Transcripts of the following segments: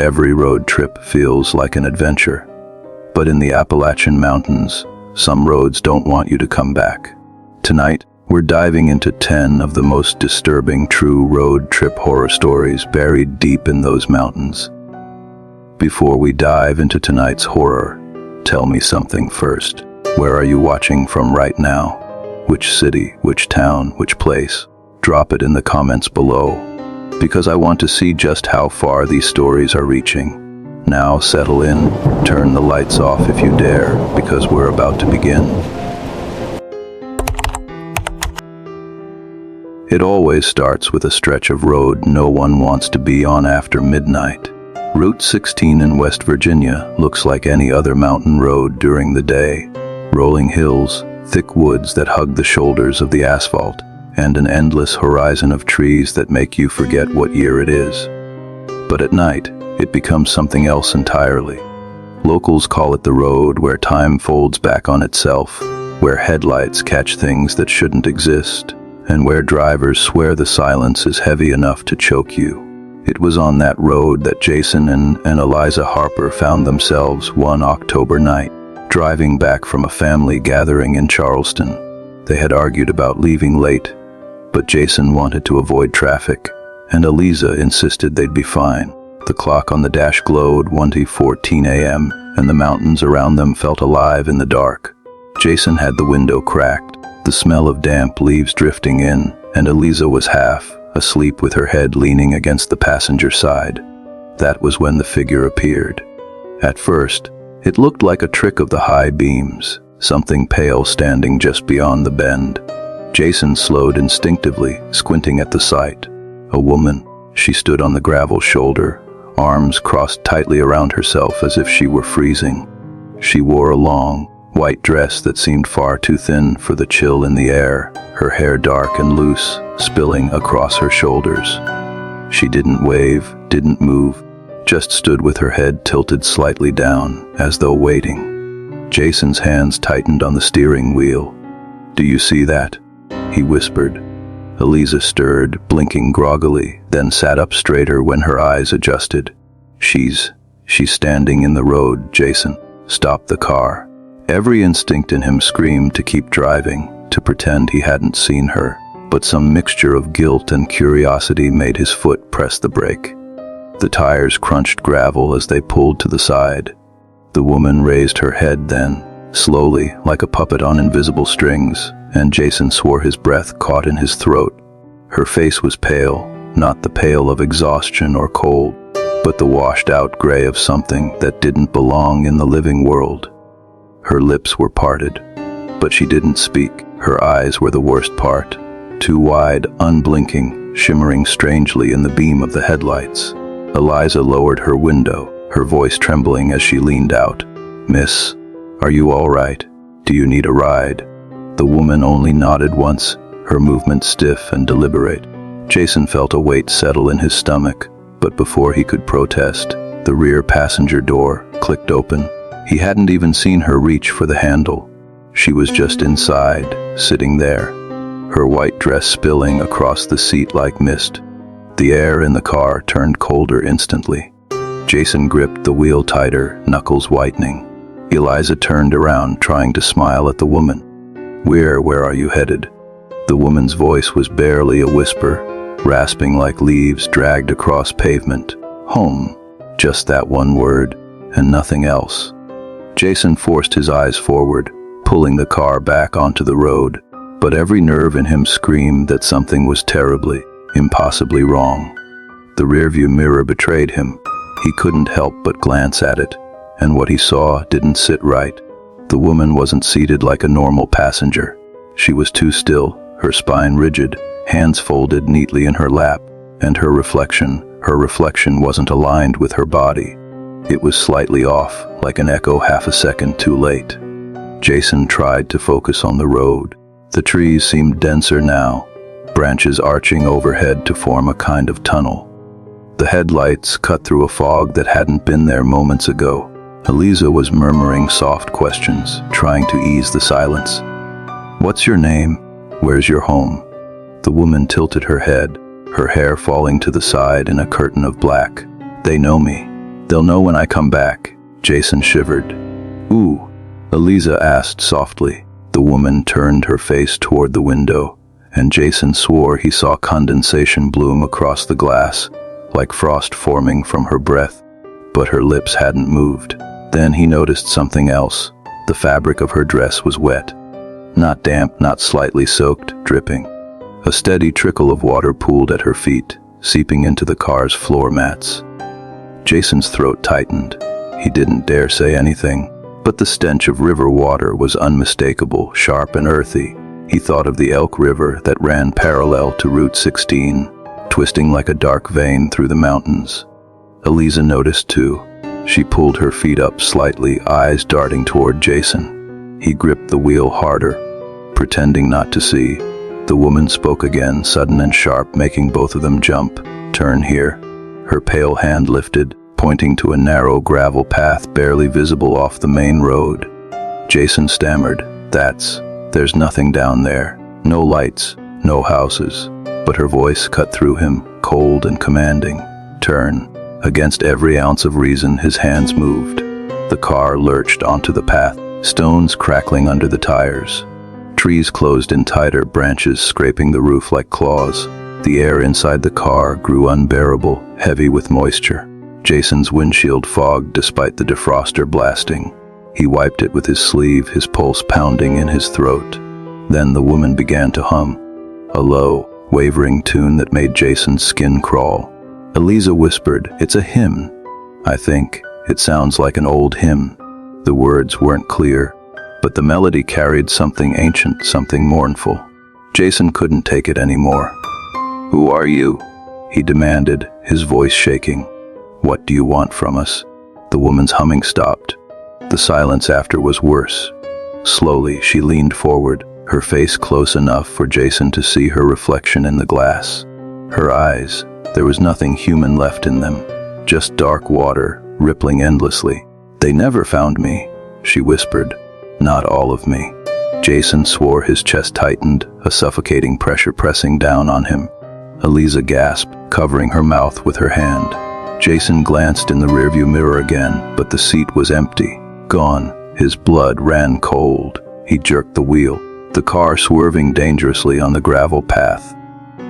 Every road trip feels like an adventure. But in the Appalachian Mountains, some roads don't want you to come back. Tonight, we're diving into 10 of the most disturbing true road trip horror stories buried deep in those mountains. Before we dive into tonight's horror, tell me something first. Where are you watching from right now? Which city, which town, which place? Drop it in the comments below, because I want to see just how far these stories are reaching. Now settle in, turn the lights off if you dare, because we're about to begin. It always starts with a stretch of road no one wants to be on after midnight. Route 16 in West Virginia looks like any other mountain road during the day. Rolling hills, thick woods that hug the shoulders of the asphalt, and an endless horizon of trees that make you forget what year it is. But at night, it becomes something else entirely. Locals call it the road where time folds back on itself, where headlights catch things that shouldn't exist, and where drivers swear the silence is heavy enough to choke you. It was on that road that Jason and Eliza Harper found themselves one October night, driving back from a family gathering in Charleston. They had argued about leaving late, but Jason wanted to avoid traffic, and Eliza insisted they'd be fine. The clock on the dash glowed 1:14 a.m., and the mountains around them felt alive in the dark. Jason had the window cracked, the smell of damp leaves drifting in, and Eliza was half asleep with her head leaning against the passenger side. That was when the figure appeared. At first, it looked like a trick of the high beams, something pale standing just beyond the bend. Jason slowed instinctively, squinting at the sight. A woman. She stood on the gravel shoulder, arms crossed tightly around herself as if she were freezing. She wore a long, white dress that seemed far too thin for the chill in the air, her hair dark and loose, spilling across her shoulders. She didn't wave, didn't move, just stood with her head tilted slightly down, as though waiting. Jason's hands tightened on the steering wheel. "Do you see that?" he whispered. Eliza stirred, blinking groggily, then sat up straighter when her eyes adjusted. She's standing in the road, Jason. Stop the car." Every instinct in him screamed to keep driving, to pretend he hadn't seen her, but some mixture of guilt and curiosity made his foot press the brake. The tires crunched gravel as they pulled to the side. The woman raised her head then, slowly, like a puppet on invisible strings, and Jason swore his breath caught in his throat. Her face was pale, not the pale of exhaustion or cold, but the washed-out gray of something that didn't belong in the living world. Her lips were parted, but she didn't speak. Her eyes were the worst part, too wide, unblinking, shimmering strangely in the beam of the headlights. Eliza lowered her window, her voice trembling as she leaned out. "Miss, are you all right? Do you need a ride?" The woman only nodded once, her movement stiff and deliberate. Jason felt a weight settle in his stomach, but before he could protest, the rear passenger door clicked open. He hadn't even seen her reach for the handle. She was just inside, sitting there, her white dress spilling across the seat like mist. The air in the car turned colder instantly. Jason gripped the wheel tighter, knuckles whitening. Eliza turned around, trying to smile at the woman. Where are you headed?" The woman's voice was barely a whisper, rasping like leaves dragged across pavement. "Home." Just that one word, and nothing else. Jason forced his eyes forward, pulling the car back onto the road, but every nerve in him screamed that something was terribly, impossibly wrong. The rearview mirror betrayed him. He couldn't help but glance at it, and what he saw didn't sit right. The woman wasn't seated like a normal passenger. She was too still, her spine rigid, hands folded neatly in her lap, and her reflection wasn't aligned with her body. It was slightly off, like an echo half a second too late. Jason tried to focus on the road. The trees seemed denser now, branches arching overhead to form a kind of tunnel. The headlights cut through a fog that hadn't been there moments ago. Eliza was murmuring soft questions, trying to ease the silence. "What's your name? Where's your home?" The woman tilted her head, her hair falling to the side in a curtain of black. "They know me. They'll know when I come back. Jason shivered. Ooh, Eliza asked softly. The woman turned her face toward the window, and Jason swore he saw condensation bloom across the glass, like frost forming from her breath, but her lips hadn't moved. Then he noticed something else. The fabric of her dress was wet. Not damp, not slightly soaked, dripping. A steady trickle of water pooled at her feet, seeping into the car's floor mats. Jason's throat tightened. He didn't dare say anything, but the stench of river water was unmistakable, sharp and earthy. He thought of the Elk River that ran parallel to Route 16, twisting like a dark vein through the mountains. Eliza noticed too. She pulled her feet up slightly, eyes darting toward Jason. He gripped the wheel harder, pretending not to see. The woman spoke again, sudden and sharp, making both of them jump. Turn here. Her pale hand lifted, pointing to a narrow gravel path barely visible off the main road. Jason stammered, There's nothing down there. No lights, no houses. But her voice cut through him, cold and commanding. Turn. Against every ounce of reason, his hands moved. The car lurched onto the path, stones crackling under the tires. Trees closed in tighter, branches scraping the roof like claws. The air inside the car grew unbearable, heavy with moisture. Jason's windshield fogged despite the defroster blasting. He wiped it with his sleeve, his pulse pounding in his throat. Then the woman began to hum, a low, wavering tune that made Jason's skin crawl. Eliza whispered, It's a hymn. I think. It sounds like an old hymn. The words weren't clear, but the melody carried something ancient, something mournful. Jason couldn't take it anymore. Who are you? He demanded, his voice shaking. What do you want from us? The woman's humming stopped. The silence after was worse. Slowly, she leaned forward, her face close enough for Jason to see her reflection in the glass. Her eyes, there was nothing human left in them, just dark water, rippling endlessly. They never found me, she whispered. Not all of me. Jason swore, his chest tightened, a suffocating pressure pressing down on him. Eliza gasped, covering her mouth with her hand. Jason glanced in the rearview mirror again, but the seat was empty, gone. His blood ran cold. He jerked the wheel, the car swerving dangerously on the gravel path.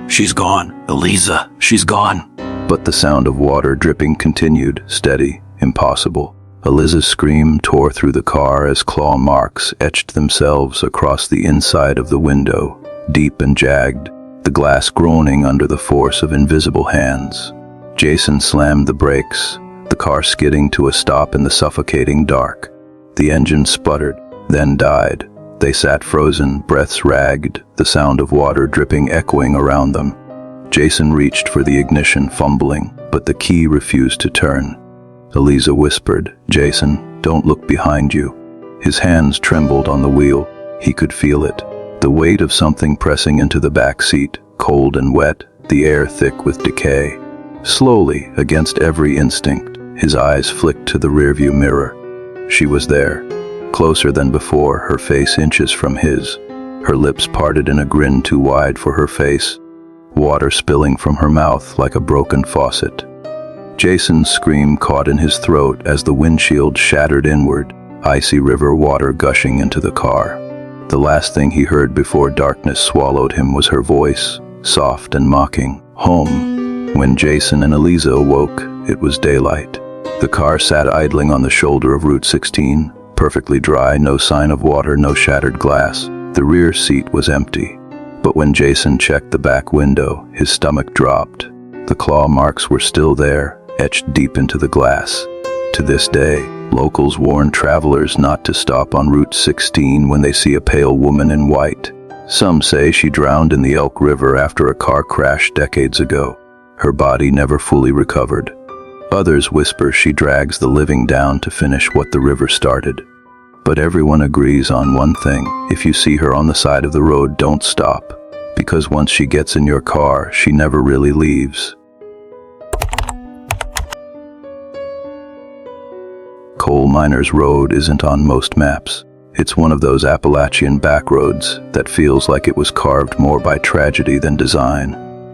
She's gone, Eliza, she's gone. But the sound of water dripping continued, steady, impossible. Eliza's scream tore through the car as claw marks etched themselves across the inside of the window, deep and jagged, the glass groaning under the force of invisible hands. Jason slammed the brakes, the car skidding to a stop in the suffocating dark. The engine sputtered, then died. They sat frozen, breaths ragged, the sound of water dripping echoing around them. Jason reached for the ignition, fumbling, but the key refused to turn. Eliza whispered, Jason, don't look behind you. His hands trembled on the wheel. He could feel it, the weight of something pressing into the back seat, cold and wet, the air thick with decay. Slowly, against every instinct, his eyes flicked to the rearview mirror. She was there, closer than before, her face inches from his, her lips parted in a grin too wide for her face, water spilling from her mouth like a broken faucet. Jason's scream caught in his throat as the windshield shattered inward, icy river water gushing into the car. The last thing he heard before darkness swallowed him was her voice, soft and mocking, home. When Jason and Eliza awoke, it was daylight. The car sat idling on the shoulder of Route 16, perfectly dry, no sign of water, no shattered glass. The rear seat was empty. But when Jason checked the back window, his stomach dropped. The claw marks were still there, etched deep into the glass. To this day, locals warn travelers not to stop on Route 16 when they see a pale woman in white. Some say she drowned in the Elk River after a car crash decades ago. Her body never fully recovered. Others whisper she drags the living down to finish what the river started. But everyone agrees on one thing: if you see her on the side of the road, don't stop. Because once she gets in your car, she never really leaves. Coal Miners Road isn't on most maps. It's one of those Appalachian backroads that feels like it was carved more by tragedy than design.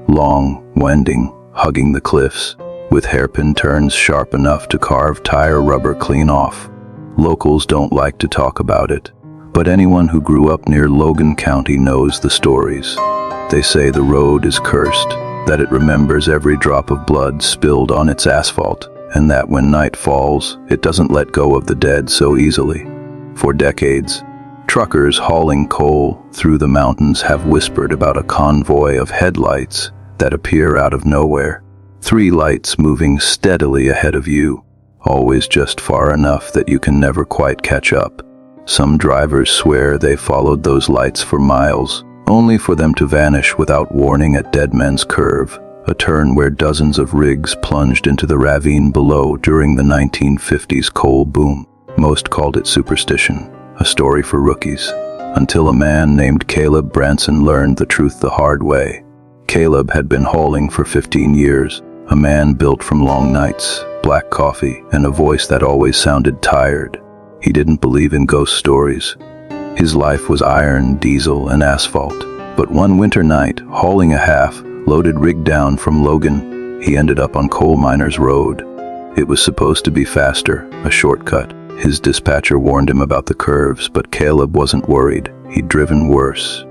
Long, winding, hugging the cliffs, with hairpin turns sharp enough to carve tire rubber clean off. Locals don't like to talk about it, but anyone who grew up near Logan County knows the stories. They say the road is cursed, that it remembers every drop of blood spilled on its asphalt, and that when night falls, it doesn't let go of the dead so easily. For decades, truckers hauling coal through the mountains have whispered about a convoy of headlights that appear out of nowhere. 3 lights moving steadily ahead of you, always just far enough that you can never quite catch up. Some drivers swear they followed those lights for miles, only for them to vanish without warning at Dead Man's Curve, a turn where dozens of rigs plunged into the ravine below during the 1950s coal boom. Most called it superstition, a story for rookies, until a man named Caleb Branson learned the truth the hard way. Caleb had been hauling for 15 years, a man built from long nights, black coffee, and a voice that always sounded tired. He didn't believe in ghost stories. His life was iron, diesel, and asphalt. But one winter night, hauling a half-loaded rig down from Logan, he ended up on Coal Miners Road. It was supposed to be faster, a shortcut. His dispatcher warned him about the curves, but Caleb wasn't worried. He'd driven worse.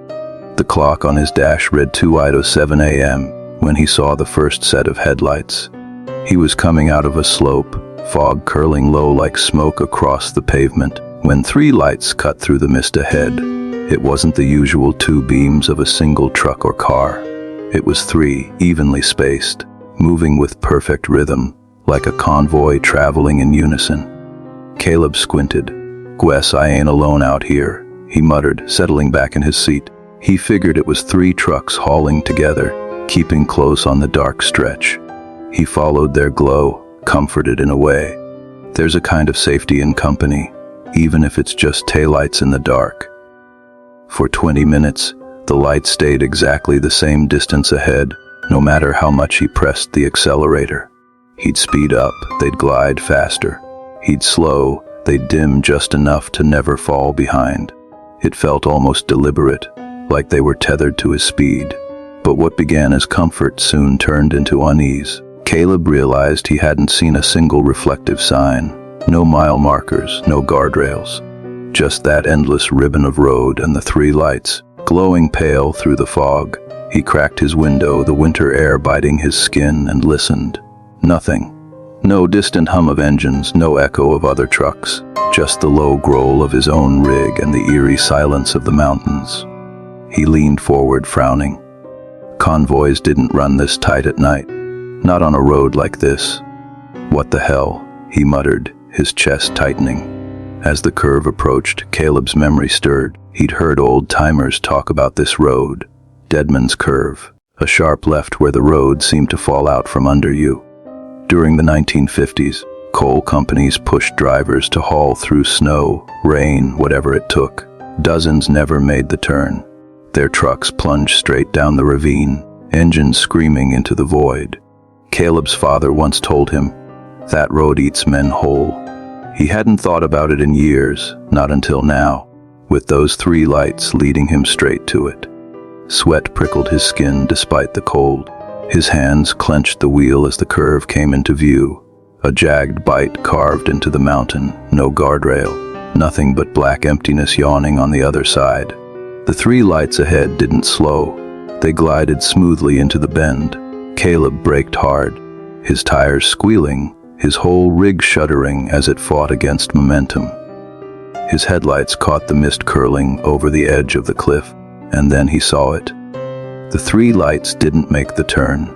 The clock on his dash read 2:07 a.m. when he saw the first set of headlights. He was coming out of a slope, fog curling low like smoke across the pavement, when 3 lights cut through the mist ahead. It wasn't the usual 2 beams of a single truck or car. It was 3, evenly spaced, moving with perfect rhythm, like a convoy traveling in unison. Caleb squinted. "Guess I ain't alone out here," he muttered, settling back in his seat. He figured it was 3 trucks hauling together, keeping close on the dark stretch. He followed their glow, comforted in a way. There's a kind of safety in company, even if it's just taillights in the dark. For 20 minutes, the lights stayed exactly the same distance ahead, no matter how much he pressed the accelerator. He'd speed up, they'd glide faster. He'd slow, they'd dim just enough to never fall behind. It felt almost deliberate, like they were tethered to his speed. But what began as comfort soon turned into unease. Caleb realized he hadn't seen a single reflective sign. No mile markers, no guardrails. Just that endless ribbon of road and the 3 lights, glowing pale through the fog. He cracked his window, the winter air biting his skin, and listened. Nothing. No distant hum of engines, no echo of other trucks. Just the low growl of his own rig and the eerie silence of the mountains. He leaned forward, frowning. Convoys didn't run this tight at night. Not on a road like this. "What the hell?" he muttered, his chest tightening. As the curve approached, Caleb's memory stirred. He'd heard old-timers talk about this road. Dead Man's Curve, a sharp left where the road seemed to fall out from under you. During the 1950s, coal companies pushed drivers to haul through snow, rain, whatever it took. Dozens never made the turn. Their trucks plunged straight down the ravine, engines screaming into the void. Caleb's father once told him, "That road eats men whole." He hadn't thought about it in years, not until now, with those 3 lights leading him straight to it. Sweat prickled his skin despite the cold. His hands clenched the wheel as the curve came into view. A jagged bite carved into the mountain, no guardrail, nothing but black emptiness yawning on the other side. The 3 lights ahead didn't slow. They glided smoothly into the bend. Caleb braked hard, his tires squealing, his whole rig shuddering as it fought against momentum. His headlights caught the mist curling over the edge of the cliff, and then he saw it. The 3 lights didn't make the turn.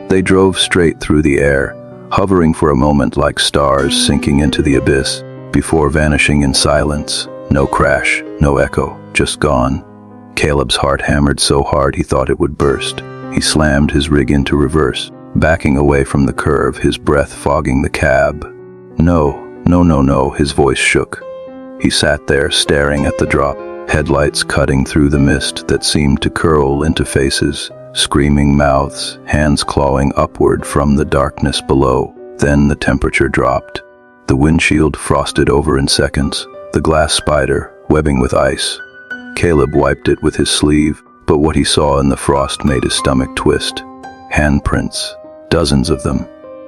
They drove straight through the air, hovering for a moment like stars sinking into the abyss, before vanishing in silence. No crash, no echo, just gone. Caleb's heart hammered so hard he thought it would burst. He slammed his rig into reverse, backing away from the curve, his breath fogging the cab. No, his voice shook. He sat there staring at the drop, headlights cutting through the mist that seemed to curl into faces, screaming mouths, hands clawing upward from the darkness below. Then the temperature dropped. The windshield frosted over in seconds, the glass spider webbing with ice. Caleb wiped it with his sleeve, but what he saw in the frost made his stomach twist. Handprints, dozens of them.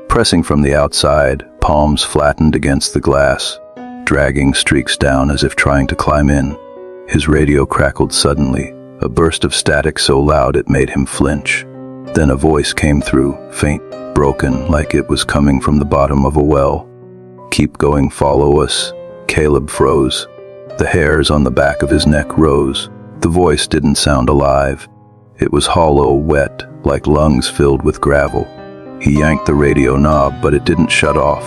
Pressing from the outside, palms flattened against the glass, dragging streaks down as if trying to climb in. His radio crackled suddenly, a burst of static so loud it made him flinch. Then a voice came through, faint, broken, like it was coming from the bottom of a well. "Keep going, follow us." Caleb froze. The hairs on the back of his neck rose. The voice didn't sound alive. It was hollow, wet, like lungs filled with gravel. He yanked the radio knob, but it didn't shut off.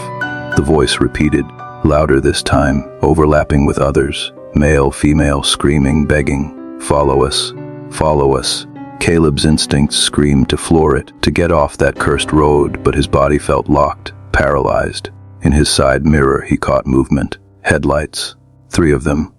The voice repeated, louder this time, overlapping with others, male, female, screaming, begging, "Follow us, follow us." Caleb's instincts screamed to floor it, to get off that cursed road, but his body felt locked, paralyzed. In his side mirror he caught movement. Headlights. 3 of them.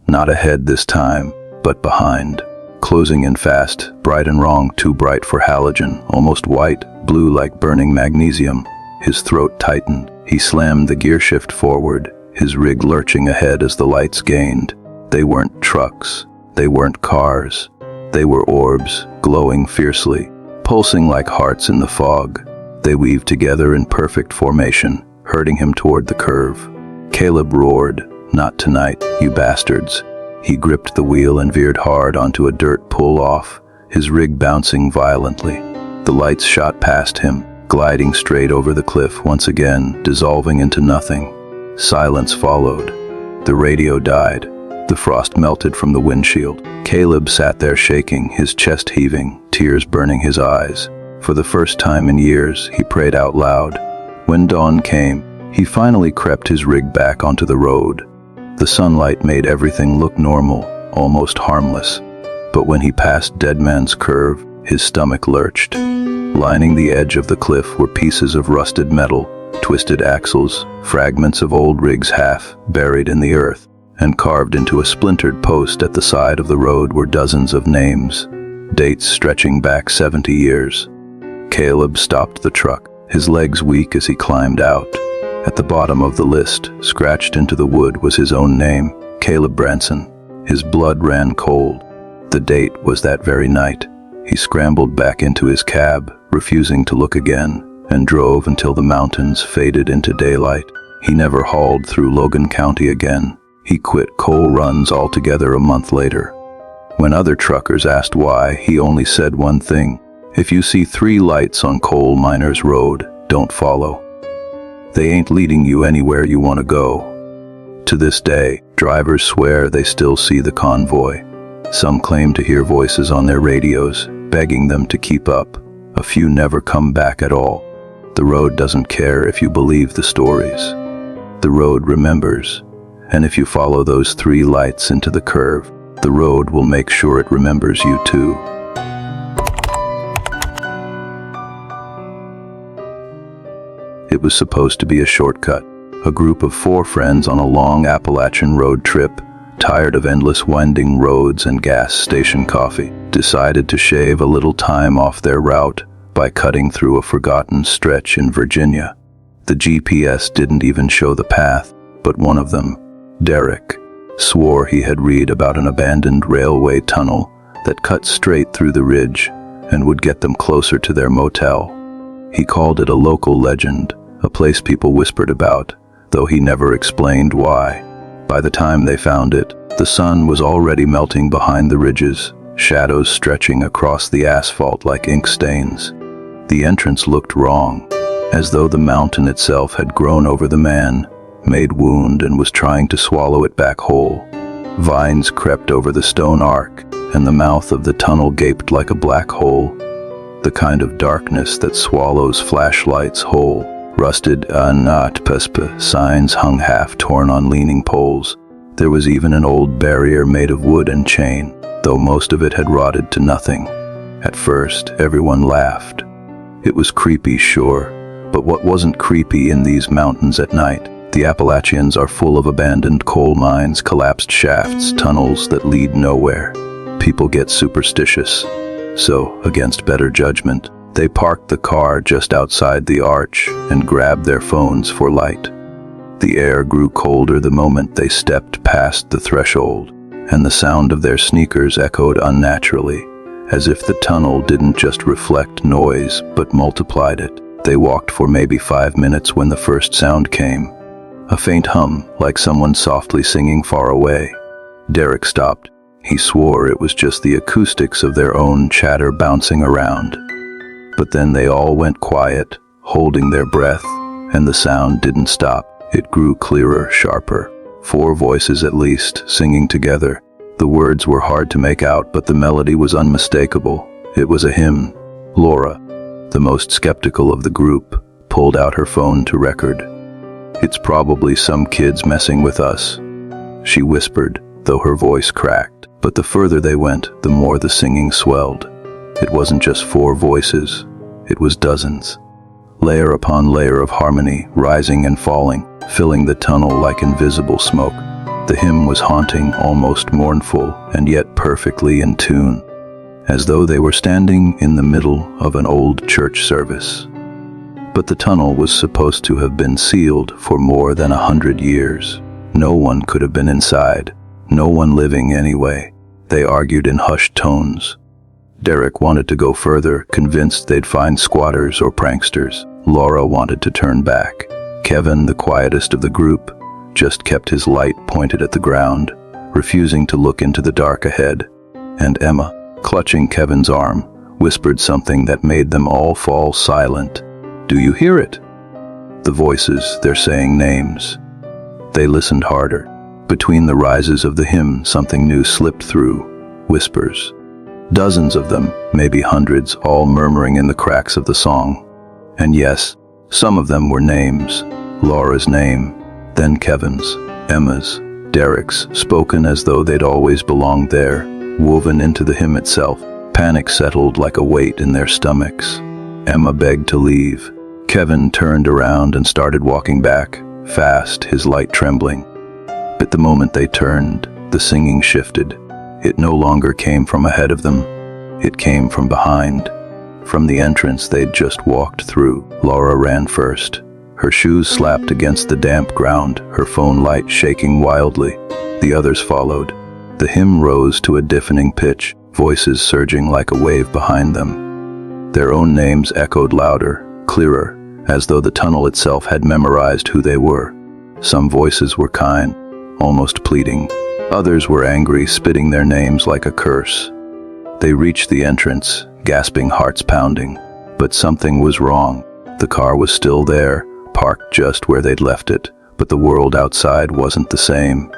Not ahead this time, but behind. Closing in fast, bright and wrong, too bright for halogen, almost white, blue like burning magnesium. His throat tightened. He slammed the gear shift forward, his rig lurching ahead as the lights gained. They weren't trucks. They weren't cars. They were orbs, glowing fiercely, pulsing like hearts in the fog. They weaved together in perfect formation, herding him toward the curve. Caleb roared, "Not tonight, you bastards." He gripped the wheel and veered hard onto a dirt pull-off, his rig bouncing violently. The lights shot past him, gliding straight over the cliff once again, dissolving into nothing. Silence followed. The radio died. The frost melted from the windshield. Caleb sat there shaking, his chest heaving, tears burning his eyes. For the first time in years, he prayed out loud. When dawn came, he finally crept his rig back onto the road. The sunlight made everything look normal, almost harmless. But when he passed Dead Man's Curve, his stomach lurched. Lining the edge of the cliff were pieces of rusted metal, twisted axles, fragments of old rigs half buried in the earth. And carved into a splintered post at the side of the road were dozens of names, dates stretching back 70 years. Caleb stopped the truck, his legs weak as he climbed out. At the bottom of the list, scratched into the wood, was his own name, Caleb Branson. His blood ran cold. The date was that very night. He scrambled back into his cab, refusing to look again, and drove until the mountains faded into daylight. He never hauled through Logan County again. He quit coal runs altogether a month later. When other truckers asked why, he only said one thing: "If you see 3 lights on Coal Miners Road, don't follow. They ain't leading you anywhere you want to go." To this day, drivers swear they still see the convoy. Some claim to hear voices on their radios, begging them to keep up. A few never come back at all. The road doesn't care if you believe the stories. The road remembers. And if you follow those 3 lights into the curve, the road will make sure it remembers you too. It was supposed to be a shortcut. A group of 4 friends on a long Appalachian road trip, tired of endless winding roads and gas station coffee, decided to shave a little time off their route by cutting through a forgotten stretch in Virginia. The GPS didn't even show the path, but one of them, Derek, swore he had read about an abandoned railway tunnel that cut straight through the ridge and would get them closer to their motel. He called it a local legend, a place people whispered about, though he never explained why. By the time they found it, the sun was already melting behind the ridges, shadows stretching across the asphalt like ink stains. The entrance looked wrong, as though the mountain itself had grown over the man, made wound, and was trying to swallow it back whole. Vines crept over the stone arc, and the mouth of the tunnel gaped like a black hole, the kind of darkness that swallows flashlights whole. Rusted "Anatpespa" signs hung half-torn on leaning poles. There was even an old barrier made of wood and chain, though most of it had rotted to nothing. At first, everyone laughed. It was creepy, sure, but what wasn't creepy in these mountains at night? The Appalachians are full of abandoned coal mines, collapsed shafts, tunnels that lead nowhere. People get superstitious. So, against better judgment, they parked the car just outside the arch and grabbed their phones for light. The air grew colder the moment they stepped past the threshold, and the sound of their sneakers echoed unnaturally, as if the tunnel didn't just reflect noise but multiplied it. They walked for maybe 5 minutes when the first sound came. A faint hum, like someone softly singing far away. Derek stopped. He swore it was just the acoustics of their own chatter bouncing around. But then they all went quiet, holding their breath, and the sound didn't stop. It grew clearer, sharper. 4 voices at least, singing together. The words were hard to make out, but the melody was unmistakable. It was a hymn. Laura, the most skeptical of the group, pulled out her phone to record. "It's probably some kids messing with us," she whispered, though her voice cracked. But the further they went, the more the singing swelled. It wasn't just 4 voices, it was dozens. Layer upon layer of harmony, rising and falling, filling the tunnel like invisible smoke. The hymn was haunting, almost mournful, and yet perfectly in tune, as though they were standing in the middle of an old church service. But the tunnel was supposed to have been sealed for more than 100 years. No one could have been inside, no one living anyway. They argued in hushed tones. Derek wanted to go further, convinced they'd find squatters or pranksters. Laura wanted to turn back. Kevin, the quietest of the group, just kept his light pointed at the ground, refusing to look into the dark ahead. And Emma, clutching Kevin's arm, whispered something that made them all fall silent. "Do you hear it?" The voices, they're saying names. They listened harder. Between the rises of the hymn, something new slipped through. Whispers. Dozens of them, maybe hundreds, all murmuring in the cracks of the song. And yes, some of them were names. Laura's name, then Kevin's, Emma's, Derek's, spoken as though they'd always belonged there, woven into the hymn itself. Panic settled like a weight in their stomachs. Emma begged to leave. Kevin turned around and started walking back, fast, his light trembling. But the moment they turned, the singing shifted. It no longer came from ahead of them. It came from behind. From the entrance they'd just walked through. Laura ran first. Her shoes slapped against the damp ground, her phone light shaking wildly. The others followed. The hymn rose to a deafening pitch, voices surging like a wave behind them. Their own names echoed louder, clearer, as though the tunnel itself had memorized who they were. Some voices were kind, almost pleading. Others were angry, spitting their names like a curse. They reached the entrance, gasping, hearts pounding. But something was wrong. The car was still there, parked just where they'd left it, but the world outside wasn't the same.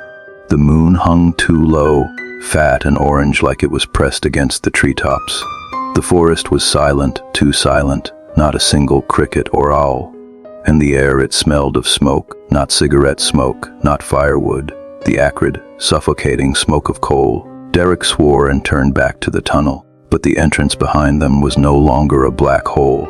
The moon hung too low, fat and orange like it was pressed against the treetops. The forest was silent, too silent, not a single cricket or owl. And the air, it smelled of smoke, not cigarette smoke, not firewood, the acrid, suffocating smoke of coal. Derek swore and turned back to the tunnel, but the entrance behind them was no longer a black hole.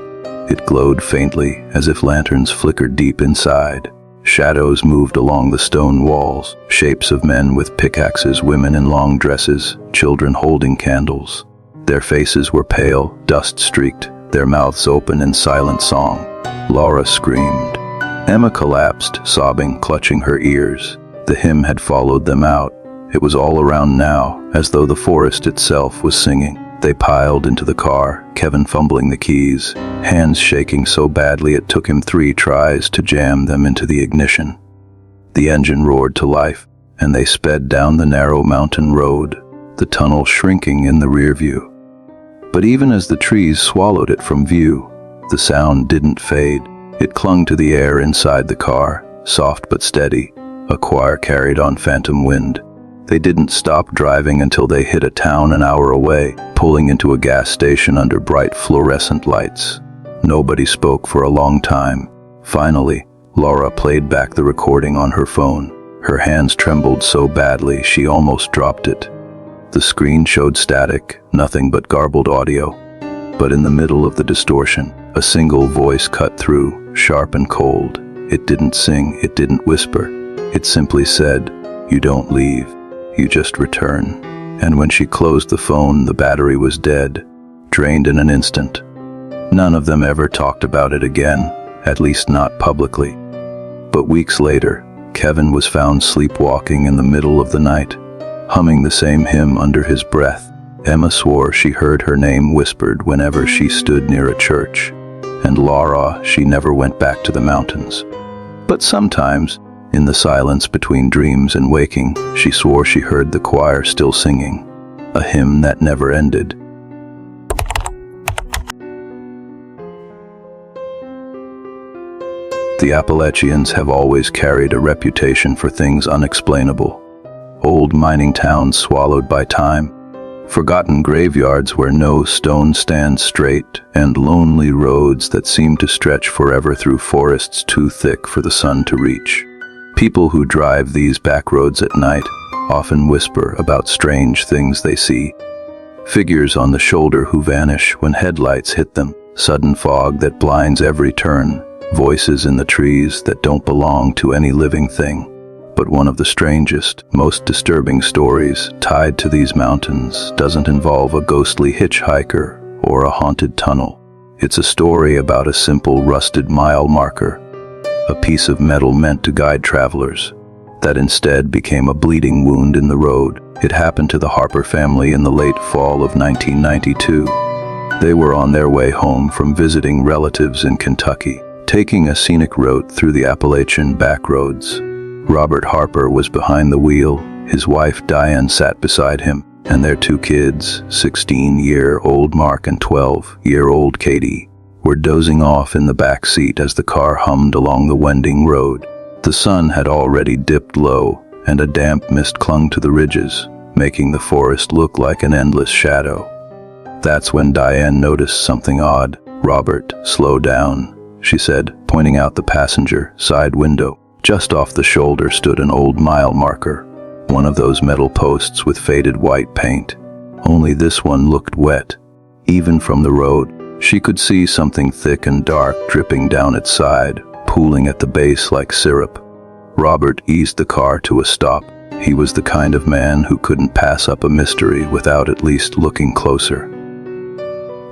It glowed faintly, as if lanterns flickered deep inside. Shadows moved along the stone walls, shapes of men with pickaxes, women in long dresses, children holding candles. Their faces were pale, dust-streaked, their mouths open in silent song. Laura screamed. Emma collapsed, sobbing, clutching her ears. The hymn had followed them out. It was all around now, as though the forest itself was singing. They piled into the car, Kevin fumbling the keys, hands shaking so badly it took him 3 tries to jam them into the ignition. The engine roared to life, and they sped down the narrow mountain road, the tunnel shrinking in the rear view. But even as the trees swallowed it from view, the sound didn't fade. It clung to the air inside the car, soft but steady, a choir carried on phantom wind. They didn't stop driving until they hit a town an hour away, pulling into a gas station under bright fluorescent lights. Nobody spoke for a long time. Finally, Laura played back the recording on her phone. Her hands trembled so badly she almost dropped it. The screen showed static, nothing but garbled audio. But in the middle of the distortion, a single voice cut through, sharp and cold. It didn't sing, it didn't whisper. It simply said, "You don't leave. You just return." And when she closed the phone, the battery was dead, drained in an instant. None of them ever talked about it again, at least not publicly. But weeks later, Kevin was found sleepwalking in the middle of the night, humming the same hymn under his breath. Emma swore she heard her name whispered whenever she stood near a church. and Laura, she never went back to the mountains. But sometimes, in the silence between dreams and waking, she swore she heard the choir still singing, a hymn that never ended. The Appalachians have always carried a reputation for things unexplainable. Old mining towns swallowed by time, forgotten graveyards where no stone stands straight, and lonely roads that seem to stretch forever through forests too thick for the sun to reach. People who drive these back roads at night often whisper about strange things they see. Figures on the shoulder who vanish when headlights hit them, sudden fog that blinds every turn, voices in the trees that don't belong to any living thing. But one of the strangest, most disturbing stories tied to these mountains doesn't involve a ghostly hitchhiker or a haunted tunnel. It's a story about a simple rusted mile marker, a piece of metal meant to guide travelers, that instead became a bleeding wound in the road. It happened to the Harper family in the late fall of 1992. They were on their way home from visiting relatives in Kentucky, taking a scenic route through the Appalachian back roads. Robert Harper was behind the wheel, his wife Diane sat beside him, and their two kids, 16-year-old Mark and 12-year-old Katie, were dozing off in the back seat as the car hummed along the winding road. The sun had already dipped low, and a damp mist clung to the ridges, making the forest look like an endless shadow. That's when Diane noticed something odd. "Robert, slow down," she said, pointing out the passenger side window. Just off the shoulder stood an old mile marker, one of those metal posts with faded white paint. Only this one looked wet. Even from the road, she could see something thick and dark dripping down its side, pooling at the base like syrup. Robert eased the car to a stop. He was the kind of man who couldn't pass up a mystery without at least looking closer.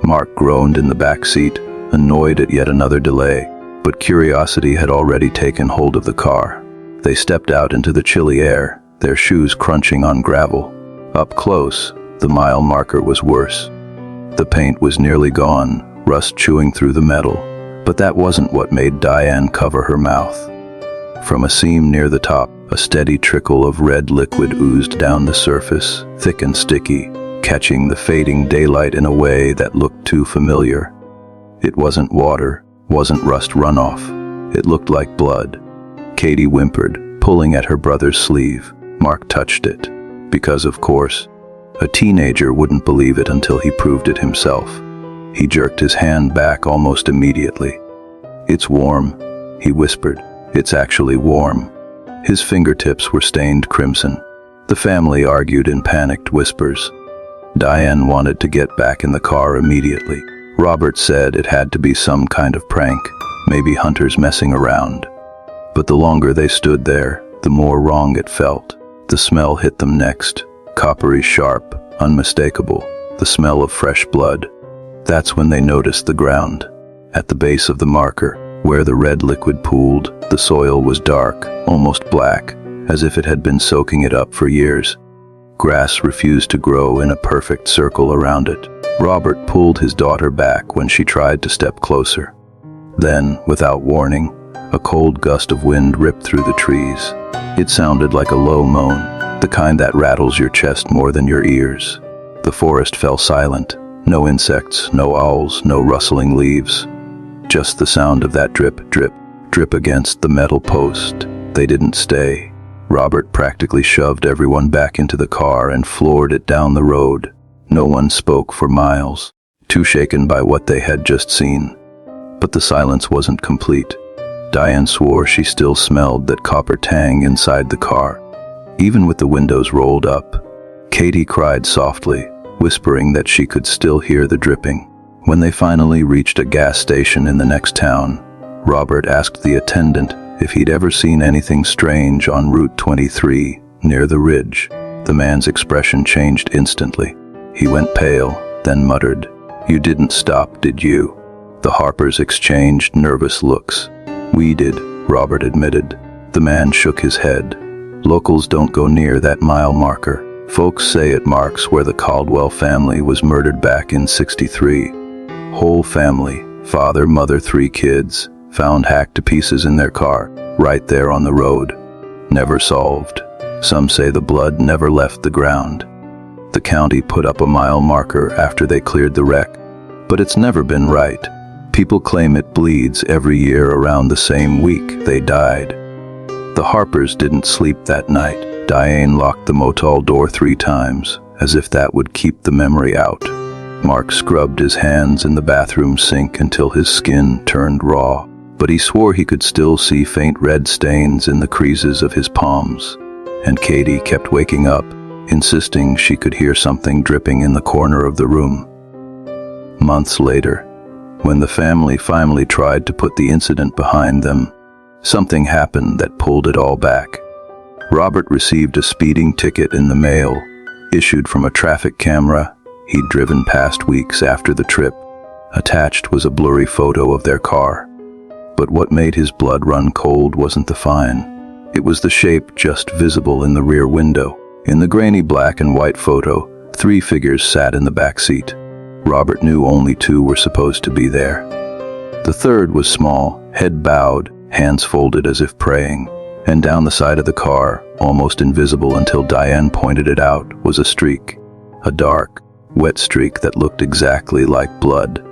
Mark groaned in the back seat, annoyed at yet another delay. But curiosity had already taken hold of the car. They stepped out into the chilly air, their shoes crunching on gravel. Up close, the mile marker was worse. The paint was nearly gone, rust chewing through the metal, but that wasn't what made Diane cover her mouth. From a seam near the top, a steady trickle of red liquid oozed down the surface, thick and sticky, catching the fading daylight in a way that looked too familiar. It wasn't water, wasn't rust runoff. It looked like blood. Katie whimpered, pulling at her brother's sleeve. Mark touched it, because of course, a teenager wouldn't believe it until he proved it himself. He jerked his hand back almost immediately. "It's warm," he whispered. "It's actually warm." His fingertips were stained crimson. The family argued in panicked whispers. Diane wanted to get back in the car immediately. Robert said it had to be some kind of prank, maybe hunters messing around. But the longer they stood there, the more wrong it felt. The smell hit them next, coppery sharp, unmistakable, the smell of fresh blood. That's when they noticed the ground. At the base of the marker, where the red liquid pooled, the soil was dark, almost black, as if it had been soaking it up for years. Grass refused to grow in a perfect circle around it. Robert pulled his daughter back when she tried to step closer. Then, without warning, a cold gust of wind ripped through the trees. It sounded like a low moan, the kind that rattles your chest more than your ears. The forest fell silent. No insects, no owls, no rustling leaves. Just the sound of that drip, drip, drip against the metal post. They didn't stay. Robert practically shoved everyone back into the car and floored it down the road. No one spoke for miles, too shaken by what they had just seen. But the silence wasn't complete. Diane swore she still smelled that copper tang inside the car, even with the windows rolled up. Katie cried softly, whispering that she could still hear the dripping. When they finally reached a gas station in the next town, Robert asked the attendant if he'd ever seen anything strange on Route 23 near the ridge. The man's expression changed instantly. He went pale, then muttered, "You didn't stop, did you?" The Harpers exchanged nervous looks. "We did," Robert admitted. The man shook his head. "Locals don't go near that mile marker. Folks say it marks where the Caldwell family was murdered back in '63. Whole family, Father, mother, 3 kids, found hacked to pieces in their car, right there on the road. Never solved. Some say the blood never left the ground. The county put up a mile marker after they cleared the wreck, but it's never been right. People claim it bleeds every year around the same week they died. The Harpers didn't sleep that night. Diane locked the motel door 3 times, as if that would keep the memory out. Mark scrubbed his hands in the bathroom sink until his skin turned raw, but he swore he could still see faint red stains in the creases of his palms. And Katie kept waking up, insisting she could hear something dripping in the corner of the room. Months later, when the family finally tried to put the incident behind them, something happened that pulled it all back. Robert received a speeding ticket in the mail, issued from a traffic camera he'd driven past weeks after the trip. Attached was a blurry photo of their car. But what made his blood run cold wasn't the fine. It was the shape just visible in the rear window. In the grainy black and white photo, 3 figures sat in the back seat. Robert knew only 2 were supposed to be there. The third was small, head bowed, hands folded as if praying. And down the side of the car, almost invisible until Diane pointed it out, was a streak. A dark, wet streak that looked exactly like blood.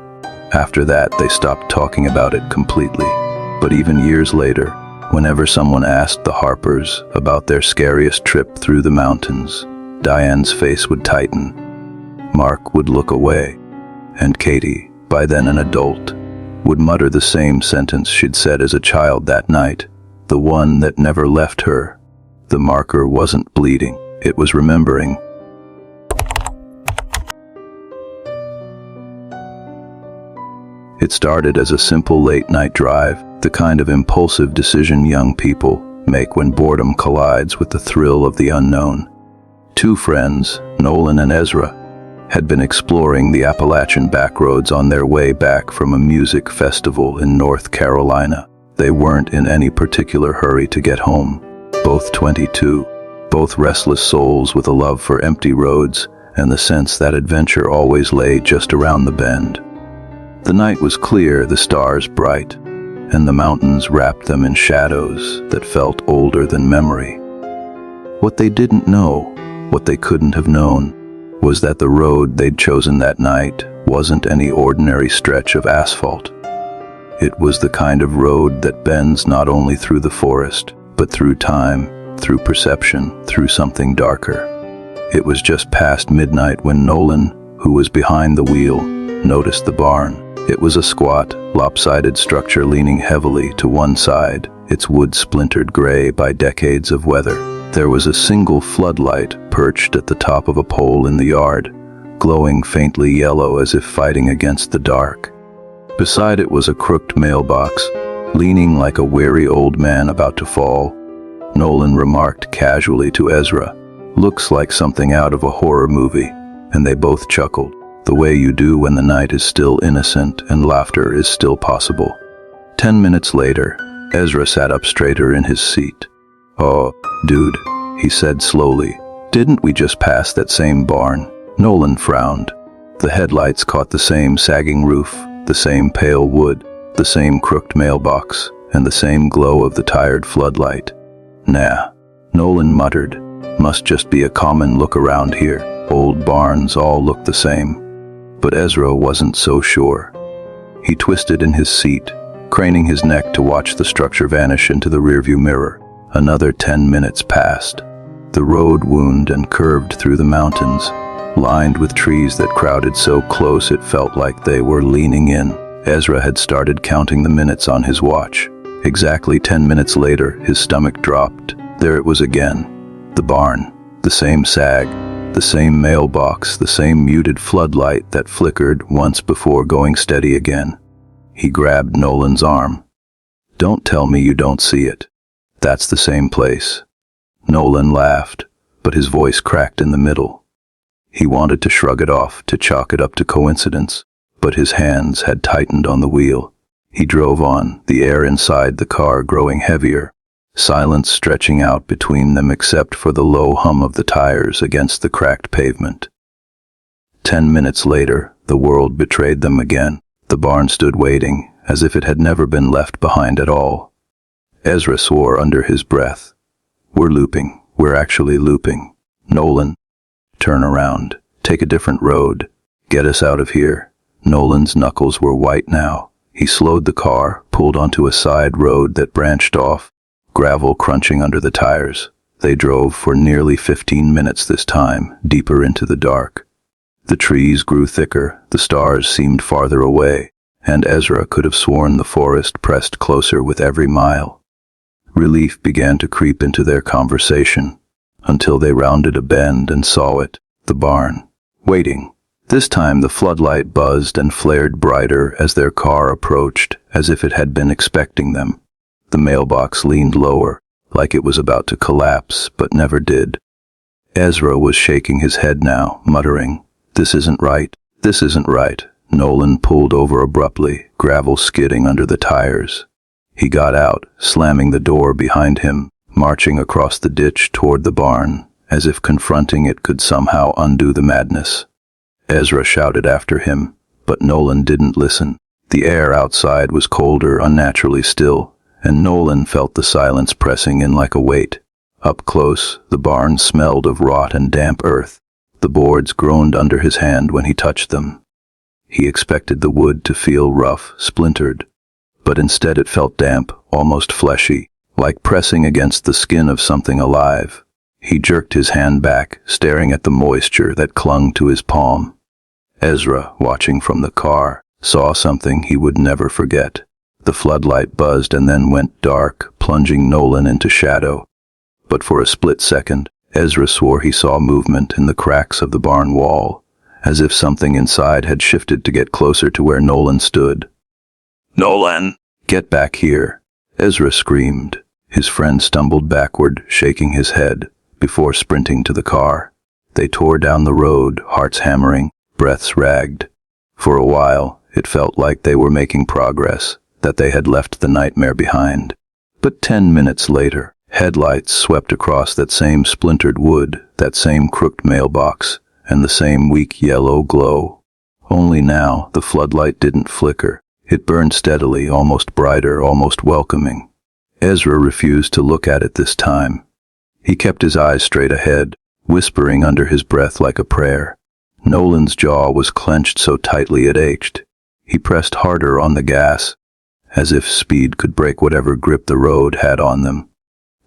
After that, they stopped talking about it completely. But even years later, whenever someone asked the Harpers about their scariest trip through the mountains, Diane's face would tighten. Mark would look away, and Katie, by then an adult, would mutter the same sentence she'd said as a child that night, the one that never left her. The marker wasn't bleeding, it was remembering. It started as a simple late-night drive, the kind of impulsive decision young people make when boredom collides with the thrill of the unknown. 2 friends, Nolan and Ezra, had been exploring the Appalachian backroads on their way back from a music festival in North Carolina. They weren't in any particular hurry to get home. Both 22, both restless souls with a love for empty roads and the sense that adventure always lay just around the bend. The night was clear, the stars bright, and the mountains wrapped them in shadows that felt older than memory. What they didn't know, what they couldn't have known, was that the road they'd chosen that night wasn't any ordinary stretch of asphalt. It was the kind of road that bends not only through the forest, but through time, through perception, through something darker. It was just past midnight when Nolan, who was behind the wheel, noticed the barn. It was a squat, lopsided structure leaning heavily to one side, its wood splintered gray by decades of weather. There was a single floodlight perched at the top of a pole in the yard, glowing faintly yellow as if fighting against the dark. Beside it was a crooked mailbox, leaning like a weary old man about to fall. Nolan remarked casually to Ezra, "Looks like something out of a horror movie," and they both chuckled, the way you do when the night is still innocent and laughter is still possible. 10 minutes later, Ezra sat up straighter in his seat. "Oh, dude," he said slowly, "didn't we just pass that same barn?" Nolan frowned. The headlights caught the same sagging roof, the same pale wood, the same crooked mailbox, and the same glow of the tired floodlight. "Nah," Nolan muttered. "Must just be a common look around here. Old barns all look the same." But Ezra wasn't so sure. He twisted in his seat, craning his neck to watch the structure vanish into the rearview mirror. Another 10 minutes passed. The road wound and curved through the mountains, lined with trees that crowded so close it felt like they were leaning in. Ezra had started counting the minutes on his watch. Exactly 10 minutes later, his stomach dropped. There it was again. The barn, the same sag, the same mailbox, the same muted floodlight that flickered once before going steady again. He grabbed Nolan's arm. "Don't tell me you don't see it. That's the same place." Nolan laughed, but his voice cracked in the middle. He wanted to shrug it off, to chalk it up to coincidence, but his hands had tightened on the wheel. He drove on, the air inside the car growing heavier, silence stretching out between them except for the low hum of the tires against the cracked pavement. 10 minutes later, the world betrayed them again. The barn stood waiting, as if it had never been left behind at all. Ezra swore under his breath. "We're looping. We're actually looping. Nolan, turn around. Take a different road. Get us out of here." Nolan's knuckles were white now. He slowed the car, pulled onto a side road that branched off, gravel crunching under the tires. They drove for nearly 15 minutes this time, deeper into the dark. The trees grew thicker, the stars seemed farther away, and Ezra could have sworn the forest pressed closer with every mile. Relief began to creep into their conversation, until they rounded a bend and saw it, the barn, waiting. This time the floodlight buzzed and flared brighter as their car approached, as if it had been expecting them. The mailbox leaned lower, like it was about to collapse, but never did. Ezra was shaking his head now, muttering, "This isn't right. This isn't right." Nolan pulled over abruptly, gravel skidding under the tires. He got out, slamming the door behind him, marching across the ditch toward the barn, as if confronting it could somehow undo the madness. Ezra shouted after him, but Nolan didn't listen. The air outside was colder, unnaturally still, and Nolan felt the silence pressing in like a weight. Up close, the barn smelled of rot and damp earth. The boards groaned under his hand when he touched them. He expected the wood to feel rough, splintered, but instead it felt damp, almost fleshy, like pressing against the skin of something alive. He jerked his hand back, staring at the moisture that clung to his palm. Ezra, watching from the car, saw something he would never forget. The floodlight buzzed and then went dark, plunging Nolan into shadow. But for a split second, Ezra swore he saw movement in the cracks of the barn wall, as if something inside had shifted to get closer to where Nolan stood. "Nolan! Get back here!" Ezra screamed. His friend stumbled backward, shaking his head, before sprinting to the car. They tore down the road, hearts hammering, breaths ragged. For a while, it felt like they were making progress, that they had left the nightmare behind. But 10 minutes later, headlights swept across that same splintered wood, that same crooked mailbox, and the same weak yellow glow. Only now, the floodlight didn't flicker. It burned steadily, almost brighter, almost welcoming. Ezra refused to look at it this time. He kept his eyes straight ahead, whispering under his breath like a prayer. Nolan's jaw was clenched so tightly it ached. He pressed harder on the gas, as if speed could break whatever grip the road had on them.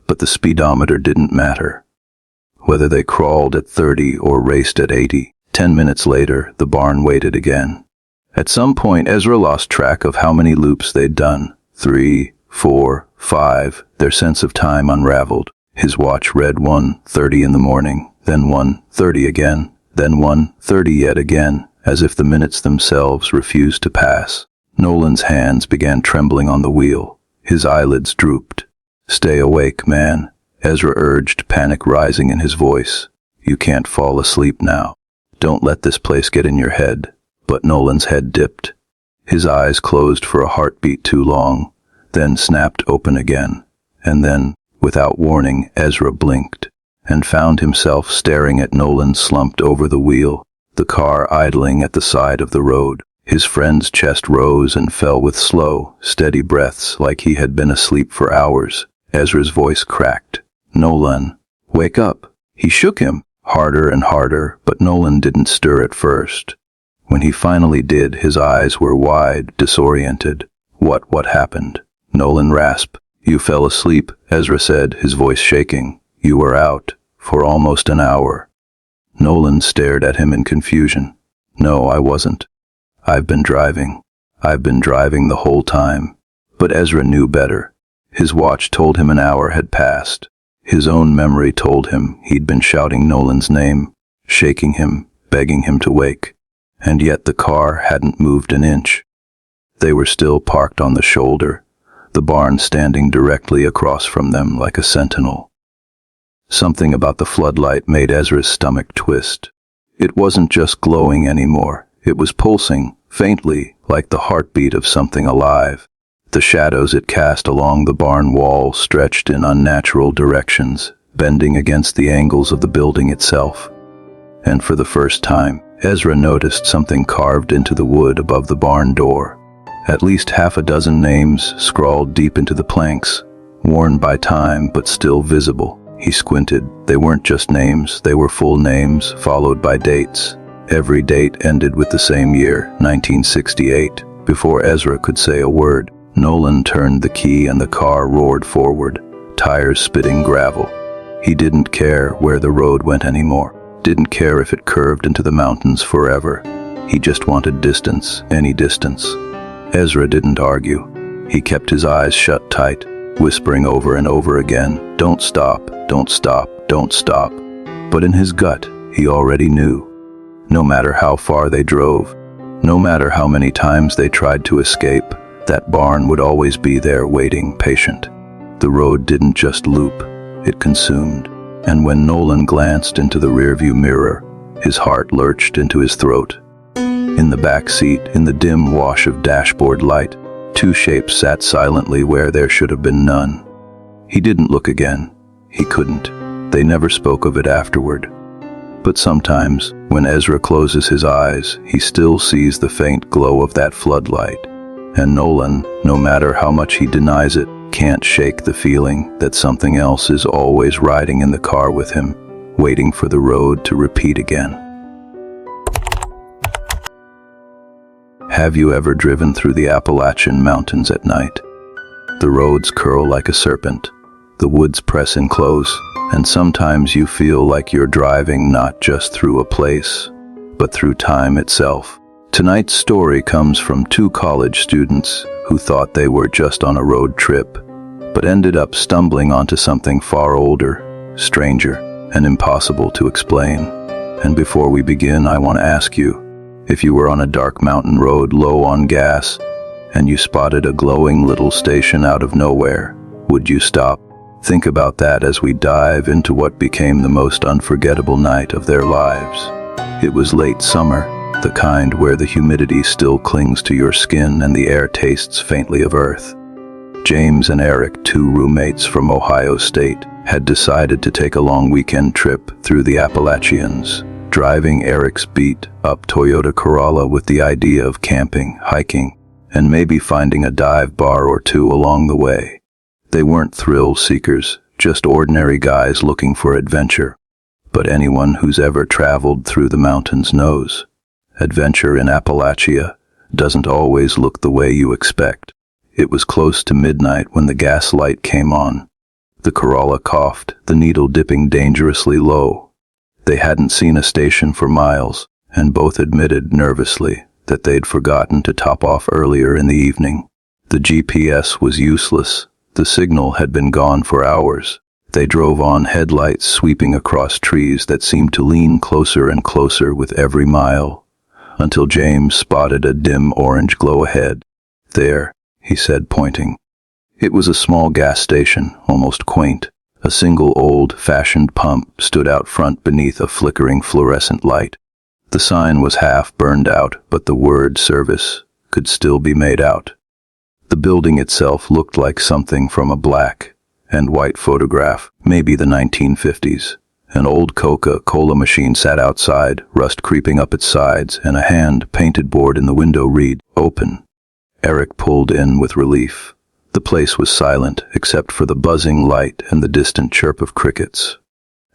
But the speedometer didn't matter. Whether they crawled at 30 or raced at 80, 10 minutes later, the barn waited again. At some point, Ezra lost track of how many loops they'd done. 3, 4, 5, their sense of time unraveled. His watch read 1:30 in the morning, then 1:30 again, then 1:30 yet again, as if the minutes themselves refused to pass. Nolan's hands began trembling on the wheel. His eyelids drooped. "Stay awake, man," Ezra urged, panic rising in his voice. "You can't fall asleep now. Don't let this place get in your head." But Nolan's head dipped. His eyes closed for a heartbeat too long, then snapped open again. And then, without warning, Ezra blinked, and found himself staring at Nolan slumped over the wheel, the car idling at the side of the road. His friend's chest rose and fell with slow, steady breaths like he had been asleep for hours. Ezra's voice cracked. "Nolan, wake up." He shook him, harder and harder, but Nolan didn't stir at first. When he finally did, his eyes were wide, disoriented. What happened?" Nolan rasped. "You fell asleep," Ezra said, his voice shaking. "You were out for almost an hour." Nolan stared at him in confusion. "No, I wasn't. I've been driving. I've been driving the whole time." But Ezra knew better. His watch told him an hour had passed. His own memory told him he'd been shouting Nolan's name, shaking him, begging him to wake. And yet the car hadn't moved an inch. They were still parked on the shoulder, the barn standing directly across from them like a sentinel. Something about the floodlight made Ezra's stomach twist. It wasn't just glowing anymore. It was pulsing, faintly, like the heartbeat of something alive. The shadows it cast along the barn wall stretched in unnatural directions, bending against the angles of the building itself. And for the first time, Ezra noticed something carved into the wood above the barn door. At least half a dozen names scrawled deep into the planks, worn by time but still visible. He squinted. They weren't just names, they were full names, followed by dates. Every date ended with the same year, 1968. Before Ezra could say a word, Nolan turned the key and the car roared forward, tires spitting gravel. He didn't care where the road went anymore, didn't care if it curved into the mountains forever. He just wanted distance, any distance. Ezra didn't argue. He kept his eyes shut tight, whispering over and over again, "Don't stop, don't stop, don't stop." But in his gut, he already knew. No matter how far they drove, no matter how many times they tried to escape, that barn would always be there waiting, patient. The road didn't just loop, it consumed. And when Nolan glanced into the rearview mirror, his heart lurched into his throat. In the back seat, in the dim wash of dashboard light, two shapes sat silently where there should have been none. He didn't look again. He couldn't. They never spoke of it afterward. But sometimes, when Ezra closes his eyes, he still sees the faint glow of that floodlight. And Nolan, no matter how much he denies it, can't shake the feeling that something else is always riding in the car with him, waiting for the road to repeat again. Have you ever driven through the Appalachian Mountains at night? The roads curl like a serpent, the woods press in close, and sometimes you feel like you're driving not just through a place, but through time itself. Tonight's story comes from two college students who thought they were just on a road trip, but ended up stumbling onto something far older, stranger, and impossible to explain. And before we begin, I want to ask you, if you were on a dark mountain road low on gas, and you spotted a glowing little station out of nowhere, would you stop? Think about that as we dive into what became the most unforgettable night of their lives. It was late summer, the kind where the humidity still clings to your skin and the air tastes faintly of earth. James and Eric, two roommates from Ohio State, had decided to take a long weekend trip through the Appalachians, driving Eric's beat-up Toyota Corolla with the idea of camping, hiking, and maybe finding a dive bar or two along the way. They weren't thrill seekers, just ordinary guys looking for adventure. But anyone who's ever traveled through the mountains knows, adventure in Appalachia doesn't always look the way you expect. It was close to midnight when the gas light came on. The Corolla coughed, the needle dipping dangerously low. They hadn't seen a station for miles, and both admitted nervously that they'd forgotten to top off earlier in the evening. The GPS was useless. The signal had been gone for hours. They drove on, headlights sweeping across trees that seemed to lean closer and closer with every mile, until James spotted a dim orange glow ahead. "There," he said, pointing. It was a small gas station, almost quaint. A single old-fashioned pump stood out front beneath a flickering fluorescent light. The sign was half burned out, but the word "service" could still be made out. The building itself looked like something from a black and white photograph, maybe the 1950s. An old Coca-Cola machine sat outside, rust creeping up its sides, and a hand-painted board in the window read, "Open." Eric pulled in with relief. The place was silent, except for the buzzing light and the distant chirp of crickets.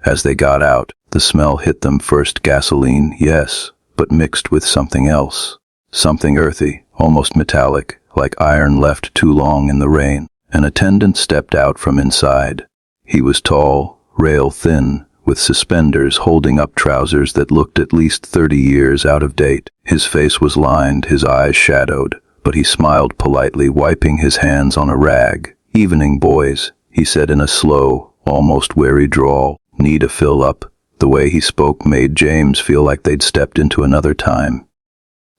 As they got out, the smell hit them first. Gasoline, yes, but mixed with something else. Something earthy, almost metallic, like iron left too long in the rain. An attendant stepped out from inside. He was tall, rail-thin, with suspenders holding up trousers that looked at least 30 years out of date. His face was lined, his eyes shadowed, but he smiled politely, wiping his hands on a rag. "Evening, boys," he said in a slow, almost wary drawl. "Need a fill-up?" The way he spoke made James feel like they'd stepped into another time.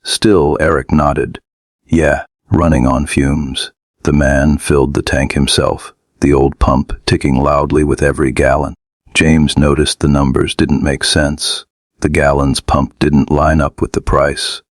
Still, Eric nodded. "Yeah, running on fumes." The man filled the tank himself, the old pump ticking loudly with every gallon. James noticed the numbers didn't make sense. The gallons pumped didn't line up with the price.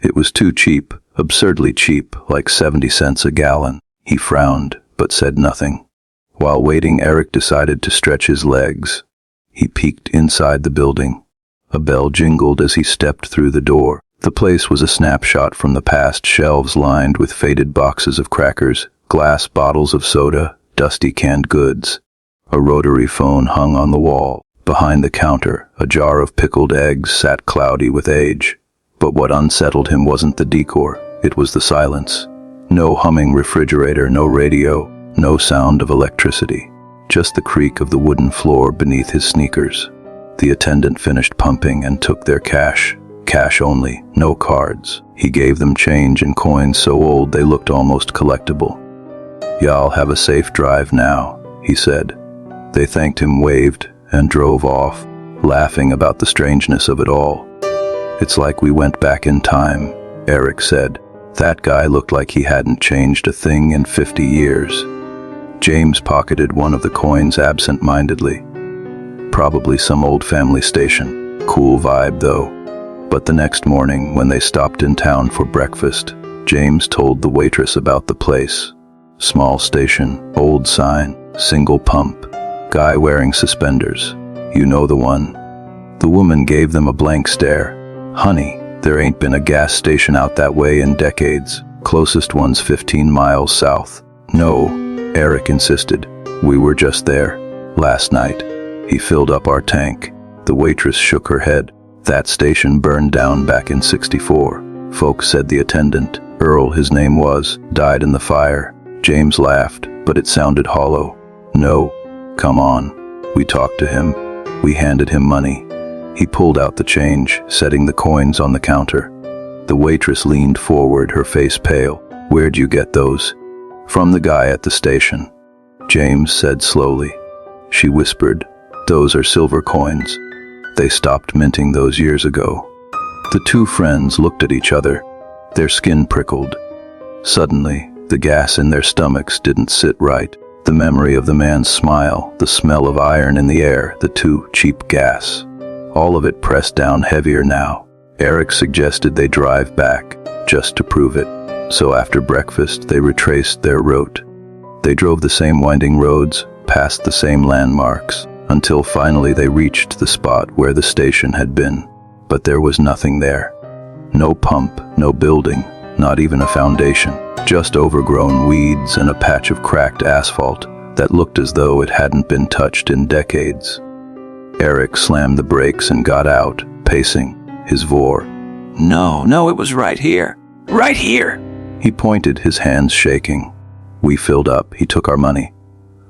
It was too cheap, absurdly cheap, like 70 cents a gallon. He frowned, but said nothing. While waiting, Eric decided to stretch his legs. He peeked inside the building. A bell jingled as he stepped through the door. The place was a snapshot from the past, shelves lined with faded boxes of crackers, glass bottles of soda, dusty canned goods. A rotary phone hung on the wall. Behind the counter, a jar of pickled eggs sat cloudy with age. But what unsettled him wasn't the decor, it was the silence. No humming refrigerator, no radio, no sound of electricity. Just the creak of the wooden floor beneath his sneakers. The attendant finished pumping and took their cash. Cash only, no cards. He gave them change in coins so old they looked almost collectible. "Y'all have a safe drive now," he said. They thanked him, waved, and drove off, laughing about the strangeness of it all. "It's like we went back in time," Eric said. That guy looked like he hadn't changed a thing in 50 years. James pocketed one of the coins absent-mindedly. Probably some old family station. Cool vibe, though. But the next morning, when they stopped in town for breakfast, James told the waitress about the place. Small station, old sign, single pump, guy wearing suspenders. You know the one. The woman gave them a blank stare. "Honey, there ain't been a gas station out that way in decades. Closest one's 15 miles south." "No," Eric insisted. "We were just there. Last night. He filled up our tank." The waitress shook her head. "That station burned down back in '64. Folks said the attendant, Earl his name was, died in the fire." James laughed, but it sounded hollow. "No, come on." We talked to him. We handed him money. He pulled out the change, setting the coins on the counter. The waitress leaned forward, her face pale. "Where'd you get those?" "From the guy at the station," James said slowly. She whispered, "Those are silver coins. They stopped minting those years ago." The two friends looked at each other. Their skin prickled. Suddenly, the gas in their stomachs didn't sit right. The memory of the man's smile, the smell of iron in the air, the too cheap gas. All of it pressed down heavier now. Eric suggested they drive back, just to prove it. So after breakfast, they retraced their route. They drove the same winding roads, past the same landmarks, until finally they reached the spot where the station had been. But there was nothing there. No pump, no building, not even a foundation. Just overgrown weeds and a patch of cracked asphalt that looked as though it hadn't been touched in decades. Eric slammed the brakes and got out, pacing, his vor. No, it was right here. Right here!" He pointed, his hands shaking. We filled up. He took our money.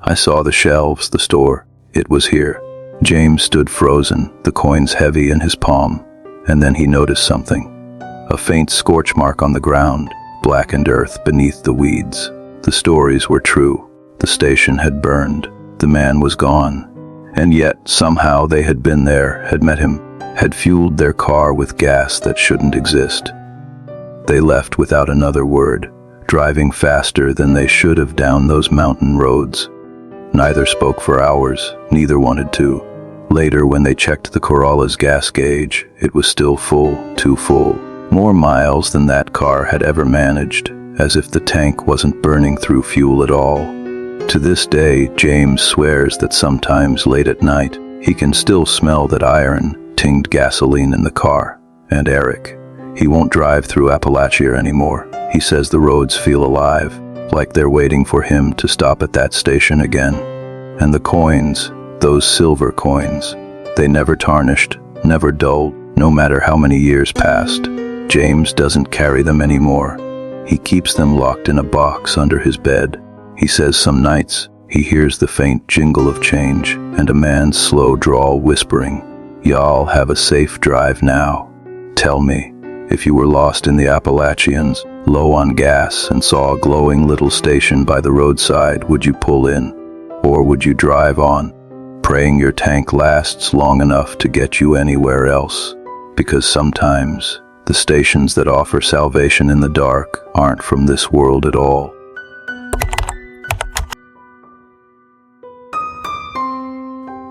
I saw the shelves, the store. It was here. James stood frozen, the coins heavy in his palm. And then he noticed something. A faint scorch mark on the ground, blackened earth beneath the weeds. The stories were true. The station had burned. The man was gone. And yet, somehow they had been there, had met him, had fueled their car with gas that shouldn't exist. They left without another word, driving faster than they should have down those mountain roads. Neither spoke for hours, neither wanted to. Later, when they checked the Corolla's gas gauge, it was still full, too full. More miles than that car had ever managed, as if the tank wasn't burning through fuel at all. To this day, James swears that sometimes late at night, he can still smell that iron-tinged gasoline in the car. And Eric, he won't drive through Appalachia anymore. He says the roads feel alive, like they're waiting for him to stop at that station again. And the coins, those silver coins, they never tarnished, never dulled, no matter how many years passed. James doesn't carry them anymore. He keeps them locked in a box under his bed. He says some nights he hears the faint jingle of change and a man's slow drawl whispering, "Y'all have a safe drive now. Tell me, if you were lost in the Appalachians, low on gas, and saw a glowing little station by the roadside, would you pull in? Or would you drive on, praying your tank lasts long enough to get you anywhere else? Because sometimes the stations that offer salvation in the dark aren't from this world at all."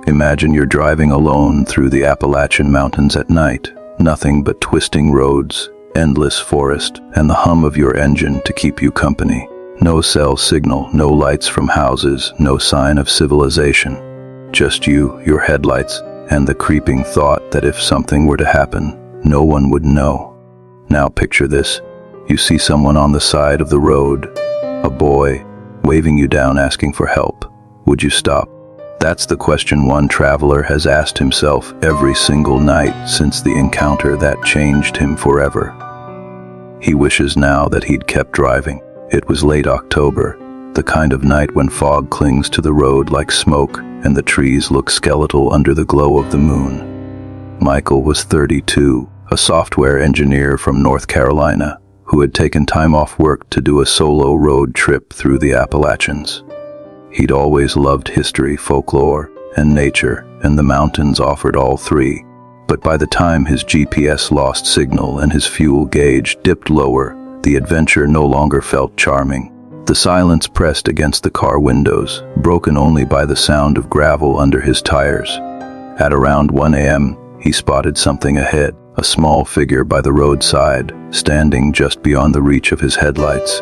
Imagine you're driving alone through the Appalachian Mountains at night. Nothing but twisting roads, endless forest, and the hum of your engine to keep you company. No cell signal, no lights from houses, no sign of civilization. Just you, your headlights, and the creeping thought that if something were to happen, no one would know. Now picture this. You see someone on the side of the road, a boy, waving you down asking for help. Would you stop? That's the question one traveler has asked himself every single night since the encounter that changed him forever. He wishes now that he'd kept driving. It was late October, the kind of night when fog clings to the road like smoke and the trees look skeletal under the glow of the moon. Michael was 32, a software engineer from North Carolina, who had taken time off work to do a solo road trip through the Appalachians. He'd always loved history, folklore, and nature, and the mountains offered all three. But by the time his GPS lost signal and his fuel gauge dipped lower, the adventure no longer felt charming. The silence pressed against the car windows, broken only by the sound of gravel under his tires. At around 1 a.m., he spotted something ahead, a small figure by the roadside, standing just beyond the reach of his headlights.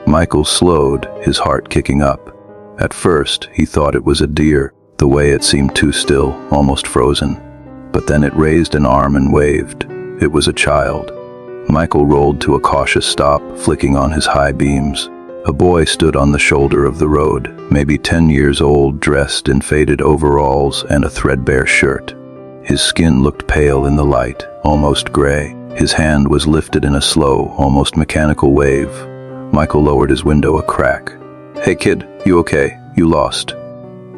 Michael slowed, his heart kicking up. At first, he thought it was a deer, the way it seemed too still, almost frozen. But then it raised an arm and waved. It was a child. Michael rolled to a cautious stop, flicking on his high beams. A boy stood on the shoulder of the road, maybe 10 years old, dressed in faded overalls and a threadbare shirt. His skin looked pale in the light, almost gray. His hand was lifted in a slow, almost mechanical wave. Michael lowered his window a crack. "Hey kid, you okay? You lost."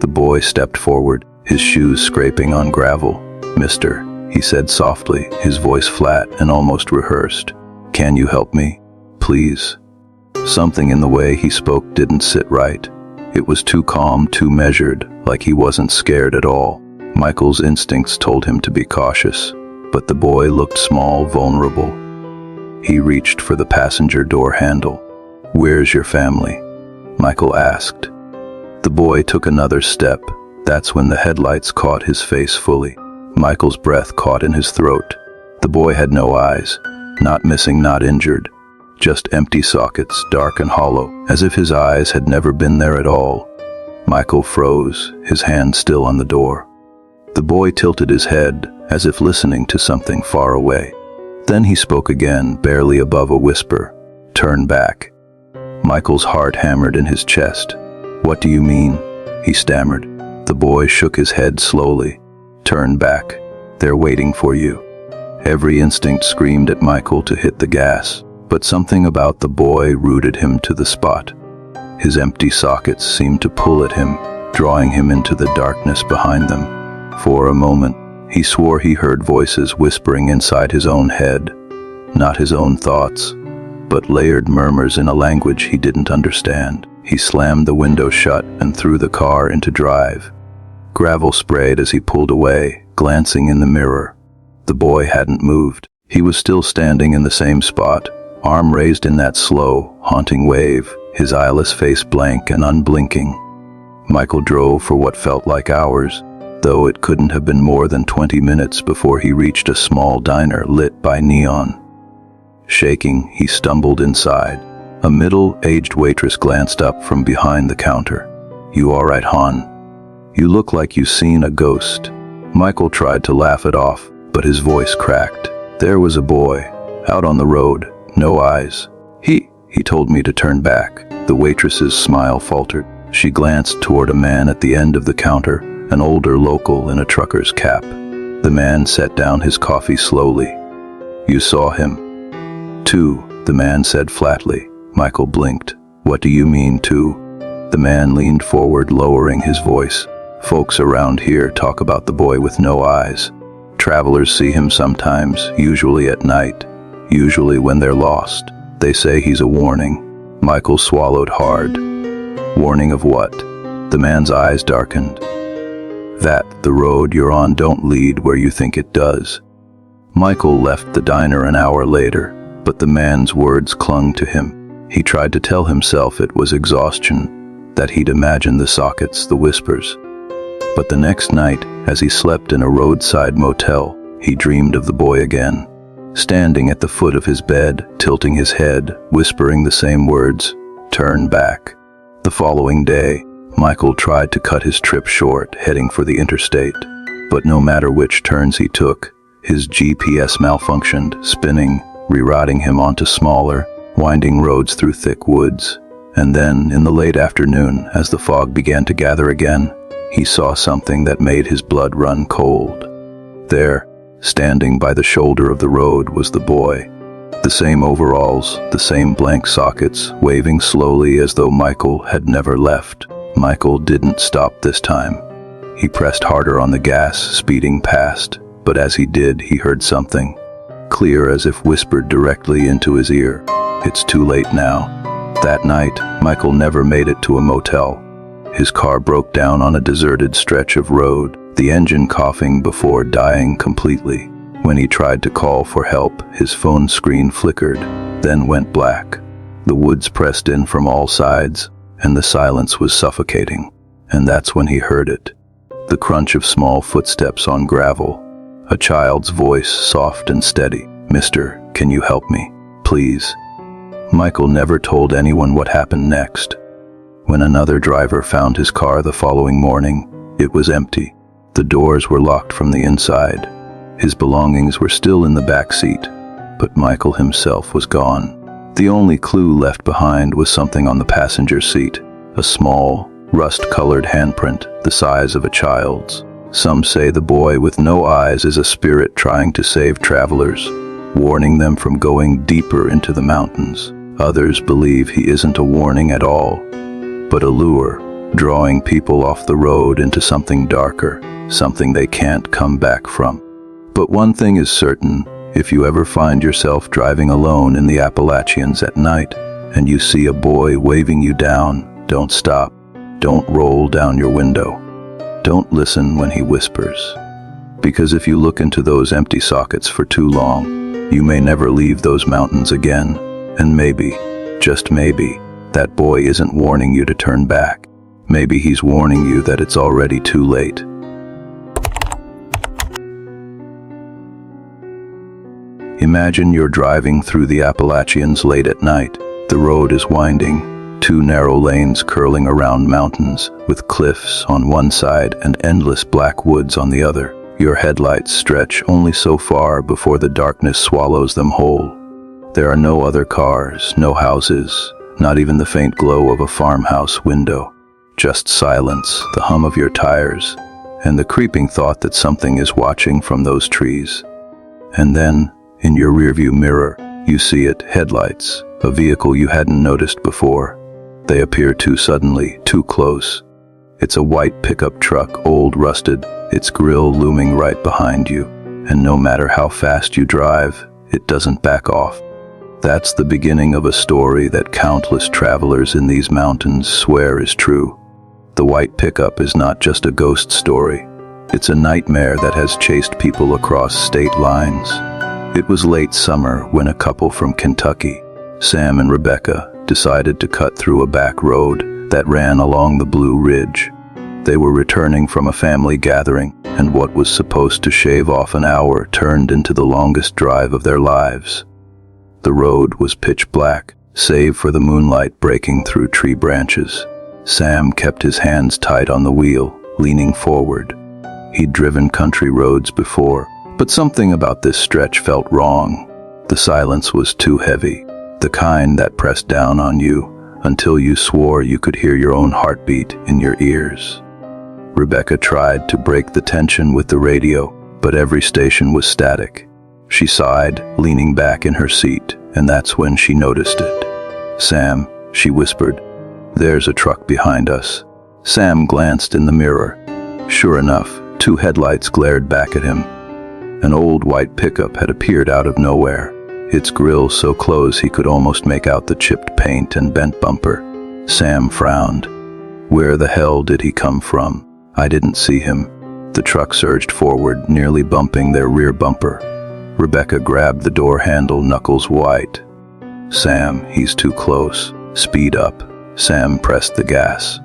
The boy stepped forward, his shoes scraping on gravel. "Mister," he said softly, his voice flat and almost rehearsed. "Can you help me? Please?" Something in the way he spoke didn't sit right. It was too calm, too measured, like he wasn't scared at all. Michael's instincts told him to be cautious, but the boy looked small, vulnerable. He reached for the passenger door handle. "Where's your family?" Michael asked. The boy took another step. That's when the headlights caught his face fully. Michael's breath caught in his throat. The boy had no eyes, not missing, not injured. Just empty sockets, dark and hollow, as if his eyes had never been there at all. Michael froze, his hand still on the door. The boy tilted his head, as if listening to something far away. Then he spoke again, barely above a whisper. "Turn back." Michael's heart hammered in his chest. "What do you mean?" he stammered. The boy shook his head slowly. "Turn back. They're waiting for you." Every instinct screamed at Michael to hit the gas, but something about the boy rooted him to the spot. His empty sockets seemed to pull at him, drawing him into the darkness behind them. For a moment, he swore he heard voices whispering inside his own head, not his own thoughts, but layered murmurs in a language he didn't understand. He slammed the window shut and threw the car into drive. Gravel sprayed as he pulled away, glancing in the mirror. The boy hadn't moved. He was still standing in the same spot, arm raised in that slow, haunting wave, his eyeless face blank and unblinking. Michael drove for what felt like hours, though it couldn't have been more than 20 minutes before he reached a small diner lit by neon. Shaking, he stumbled inside. A middle-aged waitress glanced up from behind the counter. "You all right, hon? You look like you've seen a ghost." Michael tried to laugh it off, but his voice cracked. "There was a boy, out on the road, no eyes. He told me to turn back." The waitress's smile faltered. She glanced toward a man at the end of the counter, an older local in a trucker's cap. The man set down his coffee slowly. "You saw him?" "Two," the man said flatly. Michael blinked. "What do you mean, two?" The man leaned forward, lowering his voice. "Folks around here talk about the boy with no eyes. Travelers see him sometimes, usually at night, usually when they're lost. They say he's a warning." Michael swallowed hard. "Warning of what?" The man's eyes darkened. "That the road you're on don't lead where you think it does." Michael left the diner an hour later, but the man's words clung to him. He tried to tell himself it was exhaustion, that he'd imagined the sockets, the whispers. But the next night, as he slept in a roadside motel, he dreamed of the boy again. Standing at the foot of his bed, tilting his head, whispering the same words, "Turn back." The following day, Michael tried to cut his trip short, heading for the interstate. But no matter which turns he took, his GPS malfunctioned, spinning, rerouting him onto smaller, winding roads through thick woods. And then, in the late afternoon, as the fog began to gather again, he saw something that made his blood run cold. There, standing by the shoulder of the road, was the boy. The same overalls, the same blank sockets, waving slowly as though Michael had never left. Michael didn't stop this time. He pressed harder on the gas, speeding past, but as he did, he heard something, clear as if whispered directly into his ear. It's too late now. That night, Michael never made it to a motel. His car broke down on a deserted stretch of road, the engine coughing before dying completely. When he tried to call for help, his phone screen flickered, then went black. The woods pressed in from all sides, and the silence was suffocating. And that's when he heard it. The crunch of small footsteps on gravel. A child's voice, soft and steady. "Mister, can you help me? Please." Michael never told anyone what happened next. When another driver found his car the following morning, it was empty. The doors were locked from the inside. His belongings were still in the back seat, but Michael himself was gone. The only clue left behind was something on the passenger seat, a small, rust-colored handprint the size of a child's. Some say the boy with no eyes is a spirit trying to save travelers, warning them from going deeper into the mountains. Others believe he isn't a warning at all, but a lure, drawing people off the road into something darker, something they can't come back from. But one thing is certain, if you ever find yourself driving alone in the Appalachians at night, and you see a boy waving you down, don't stop. Don't roll down your window. Don't listen when he whispers. Because if you look into those empty sockets for too long, you may never leave those mountains again. And maybe, just maybe, that boy isn't warning you to turn back. Maybe he's warning you that it's already too late. Imagine you're driving through the Appalachians late at night. The road is winding, 2 narrow lanes curling around mountains, with cliffs on one side and endless black woods on the other. Your headlights stretch only so far before the darkness swallows them whole. There are no other cars, no houses, not even the faint glow of a farmhouse window. Just silence, the hum of your tires, and the creeping thought that something is watching from those trees. And then, in your rearview mirror, you see it, headlights, a vehicle you hadn't noticed before. They appear too suddenly, too close. It's a white pickup truck, old, rusted, its grille looming right behind you, and no matter how fast you drive, it doesn't back off. That's the beginning of a story that countless travelers in these mountains swear is true. The white pickup is not just a ghost story. It's a nightmare that has chased people across state lines. It was late summer when a couple from Kentucky, Sam and Rebecca, decided to cut through a back road that ran along the Blue Ridge. They were returning from a family gathering, and what was supposed to shave off an hour turned into the longest drive of their lives. The road was pitch black, save for the moonlight breaking through tree branches. Sam kept his hands tight on the wheel, leaning forward. He'd driven country roads before, but something about this stretch felt wrong. The silence was too heavy, the kind that pressed down on you until you swore you could hear your own heartbeat in your ears. Rebecca tried to break the tension with the radio, but every station was static. She sighed, leaning back in her seat, and that's when she noticed it. "Sam," she whispered, "there's a truck behind us." Sam glanced in the mirror. Sure enough, 2 headlights glared back at him. An old white pickup had appeared out of nowhere, its grille so close he could almost make out the chipped paint and bent bumper. Sam frowned. Where the hell did he come from? I didn't see him. The truck surged forward, nearly bumping their rear bumper. Rebecca grabbed the door handle, knuckles white. "Sam, he's too close. Speed up." Sam pressed the gas.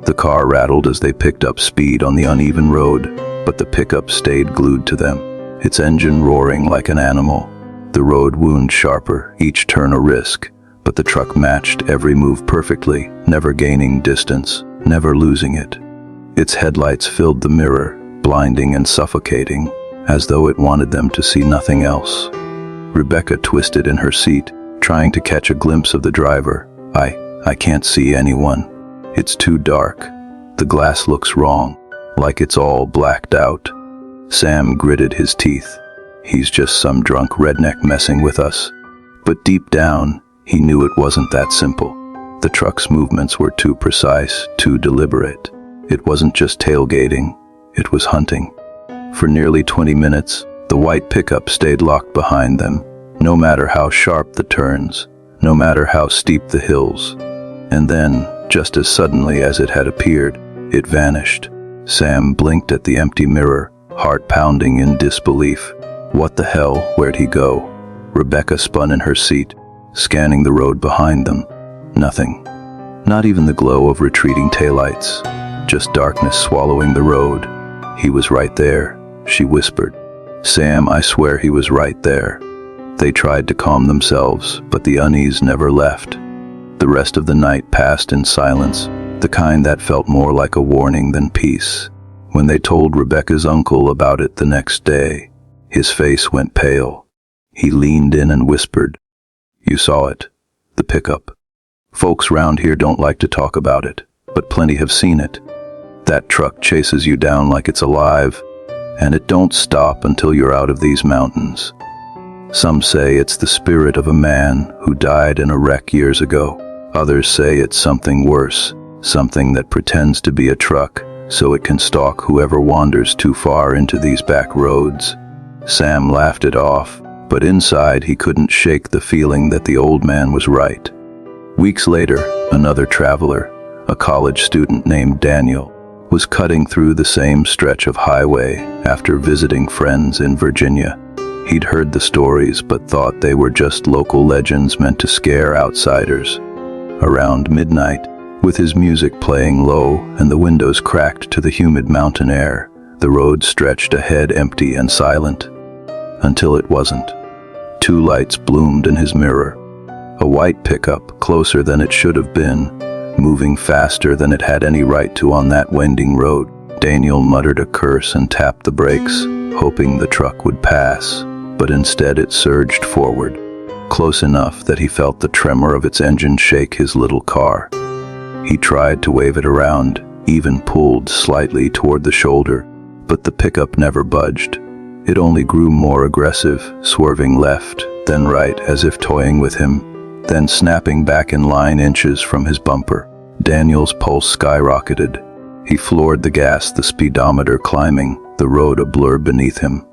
The car rattled as they picked up speed on the uneven road, but the pickup stayed glued to them, its engine roaring like an animal. The road wound sharper, each turn a risk, but the truck matched every move perfectly, never gaining distance, never losing it. Its headlights filled the mirror, blinding and suffocating, as though it wanted them to see nothing else. Rebecca twisted in her seat, trying to catch a glimpse of the driver. I can't see anyone. It's too dark. The glass looks wrong, like it's all blacked out. Sam gritted his teeth. He's just some drunk redneck messing with us. But deep down, he knew it wasn't that simple. The truck's movements were too precise, too deliberate. It wasn't just tailgating, it was hunting. For nearly 20 minutes, the white pickup stayed locked behind them, no matter how sharp the turns, no matter how steep the hills. And then, just as suddenly as it had appeared, it vanished. Sam blinked at the empty mirror, heart pounding in disbelief. What the hell? Where'd he go? Rebecca spun in her seat, scanning the road behind them. Nothing. Not even the glow of retreating taillights. Just darkness swallowing the road. He was right there, she whispered. Sam, I swear he was right there. They tried to calm themselves, but the unease never left. The rest of the night passed in silence, the kind that felt more like a warning than peace. When they told Rebecca's uncle about it the next day, his face went pale. He leaned in and whispered, "You saw it, the pickup. Folks round here don't like to talk about it, but plenty have seen it. That truck chases you down like it's alive, and it don't stop until you're out of these mountains. Some say it's the spirit of a man who died in a wreck years ago. Others say it's something worse, something that pretends to be a truck so it can stalk whoever wanders too far into these back roads." Sam laughed it off, but inside he couldn't shake the feeling that the old man was right. Weeks later, another traveler, a college student named Daniel, was cutting through the same stretch of highway after visiting friends in Virginia. He'd heard the stories but thought they were just local legends meant to scare outsiders. Around midnight, with his music playing low and the windows cracked to the humid mountain air, the road stretched ahead empty and silent. Until it wasn't. Two lights bloomed in his mirror. A white pickup, closer than it should have been, moving faster than it had any right to on that winding road. Daniel muttered a curse and tapped the brakes, hoping the truck would pass, but instead it surged forward, close enough that he felt the tremor of its engine shake his little car. He tried to wave it around, even pulled slightly toward the shoulder, but the pickup never budged. It only grew more aggressive, swerving left, then right as if toying with him, then snapping back in line inches from his bumper. Daniel's pulse skyrocketed. He floored the gas, the speedometer climbing, the road a blur beneath him.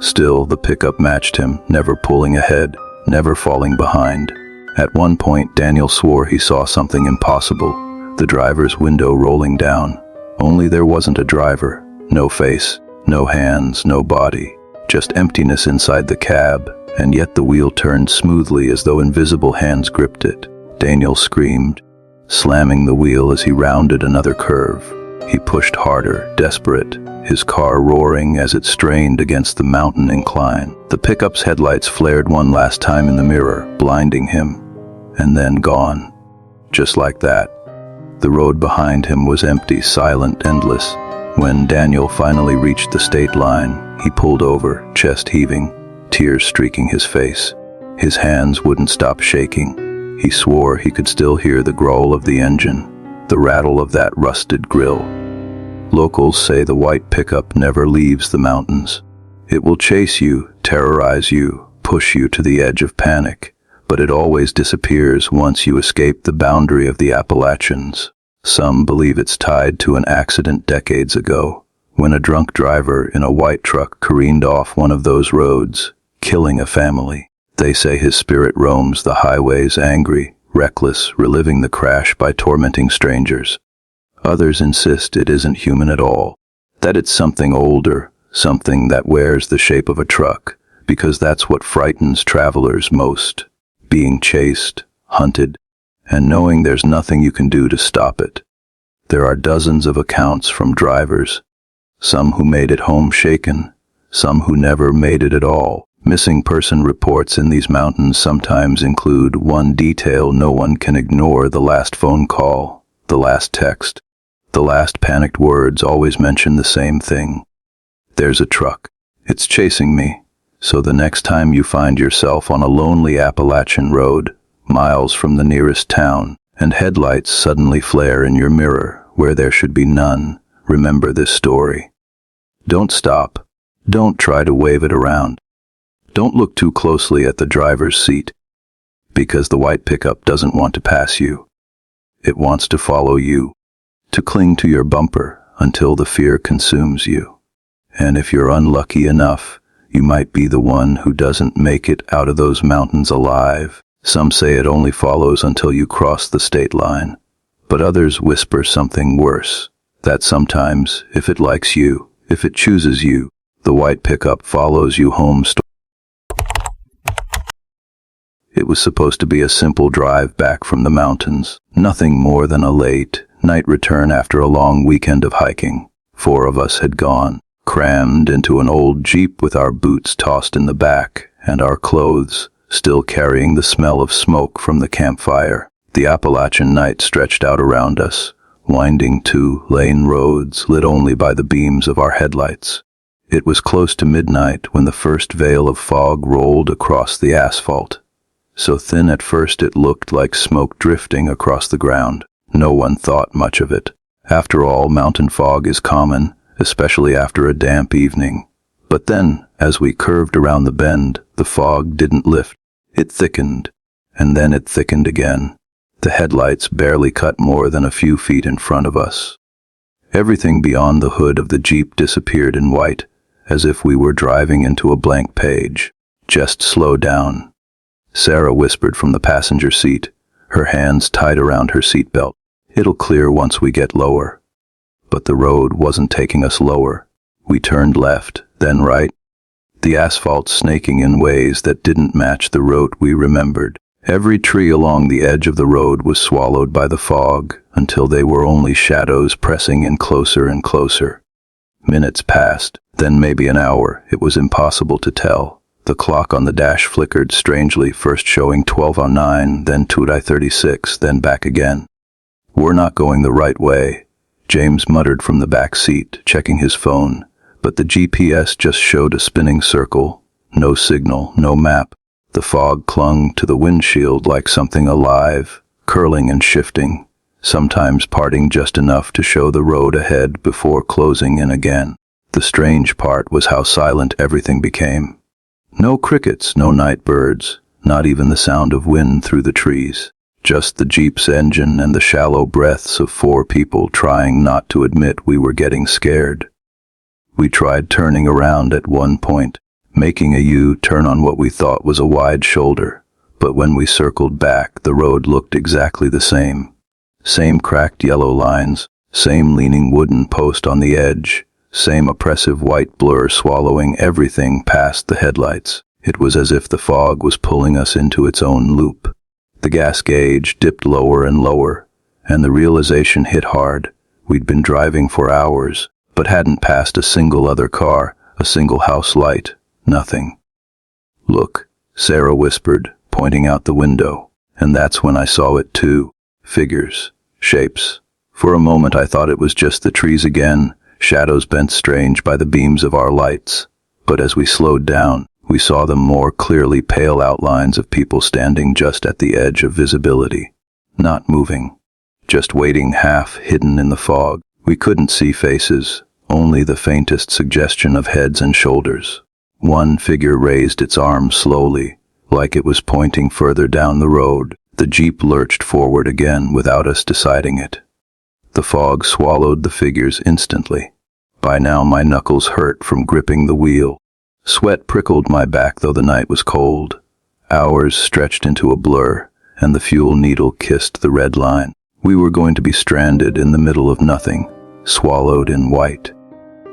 Still, the pickup matched him, never pulling ahead, never falling behind. At one point, Daniel swore he saw something impossible, the driver's window rolling down. Only there wasn't a driver, no face, no hands, no body, just emptiness inside the cab, and yet the wheel turned smoothly as though invisible hands gripped it. Daniel screamed, slamming the wheel as he rounded another curve. He pushed harder, desperate, his car roaring as it strained against the mountain incline. The pickup's headlights flared one last time in the mirror, blinding him, and then gone. Just like that. The road behind him was empty, silent, endless. When Daniel finally reached the state line, he pulled over, chest heaving, tears streaking his face. His hands wouldn't stop shaking. He swore he could still hear the growl of the engine, the rattle of that rusted grill. Locals say the white pickup never leaves the mountains. It will chase you, terrorize you, push you to the edge of panic, but it always disappears once you escape the boundary of the Appalachians. Some believe it's tied to an accident decades ago, when a drunk driver in a white truck careened off one of those roads, killing a family. They say his spirit roams the highways angry, reckless, reliving the crash by tormenting strangers. Others insist it isn't human at all, that it's something older, something that wears the shape of a truck, because that's what frightens travelers most. Being chased, hunted, and knowing there's nothing you can do to stop it. There are dozens of accounts from drivers, some who made it home shaken, some who never made it at all. Missing person reports in these mountains sometimes include one detail no one can ignore: the last phone call, the last text. The last panicked words always mention the same thing: There's a truck. It's chasing me. So the next time you find yourself on a lonely Appalachian road, miles from the nearest town, and headlights suddenly flare in your mirror where there should be none, remember this story. Don't stop. Don't try to wave it around. Don't look too closely at the driver's seat, because the white pickup doesn't want to pass you. It wants to follow you, to cling to your bumper until the fear consumes you. And if you're unlucky enough, you might be the one who doesn't make it out of those mountains alive. Some say it only follows until you cross the state line, but others whisper something worse, that sometimes, if it likes you, if it chooses you, the white pickup follows you home. It was supposed to be a simple drive back from the mountains, nothing more than a late night return after a long weekend of hiking. 4 of us had gone, crammed into an old Jeep with our boots tossed in the back and our clothes still carrying the smell of smoke from the campfire. The Appalachian night stretched out around us, winding 2-lane roads lit only by the beams of our headlights. It was close to midnight when the first veil of fog rolled across the asphalt. So thin at first it looked like smoke drifting across the ground. No one thought much of it. After all, mountain fog is common, especially after a damp evening. But then, as we curved around the bend, the fog didn't lift. It thickened, and then it thickened again. The headlights barely cut more than a few feet in front of us. Everything beyond the hood of the Jeep disappeared in white, as if we were driving into a blank page. Just slow down, Sarah whispered from the passenger seat, her hands tied around her seatbelt. It'll clear once we get lower. But the road wasn't taking us lower. We turned left, then right, the asphalt snaking in ways that didn't match the road we remembered. Every tree along the edge of the road was swallowed by the fog until they were only shadows pressing in closer and closer. Minutes passed, then maybe an hour. It was impossible to tell. The clock on the dash flickered strangely, first showing 12:09, then 2:36, then back again. We're not going the right way, James muttered from the back seat, checking his phone, but the GPS just showed a spinning circle. No signal, no map. The fog clung to the windshield like something alive, curling and shifting, sometimes parting just enough to show the road ahead before closing in again. The strange part was how silent everything became. No crickets, no night birds, not even the sound of wind through the trees. Just the Jeep's engine and the shallow breaths of 4 people trying not to admit we were getting scared. We tried turning around at one point, making a U-turn on what we thought was a wide shoulder, but when we circled back, the road looked exactly the same. Same cracked yellow lines, same leaning wooden post on the edge, same oppressive white blur swallowing everything past the headlights. It was as if the fog was pulling us into its own loop. The gas gauge dipped lower and lower, and the realization hit hard. We'd been driving for hours, but hadn't passed a single other car, a single house light, nothing. "Look," Sarah whispered, pointing out the window, and that's when I saw it too. Figures, shapes. For a moment I thought it was just the trees again, shadows bent strange by the beams of our lights. But as we slowed down, we saw them more clearly, pale outlines of people standing just at the edge of visibility. Not moving, just waiting, half hidden in the fog. We couldn't see faces, only the faintest suggestion of heads and shoulders. One figure raised its arm slowly, like it was pointing further down the road. The Jeep lurched forward again without us deciding it. The fog swallowed the figures instantly. By now my knuckles hurt from gripping the wheel. Sweat prickled my back though the night was cold. Hours stretched into a blur, and the fuel needle kissed the red line. We were going to be stranded in the middle of nothing, swallowed in white.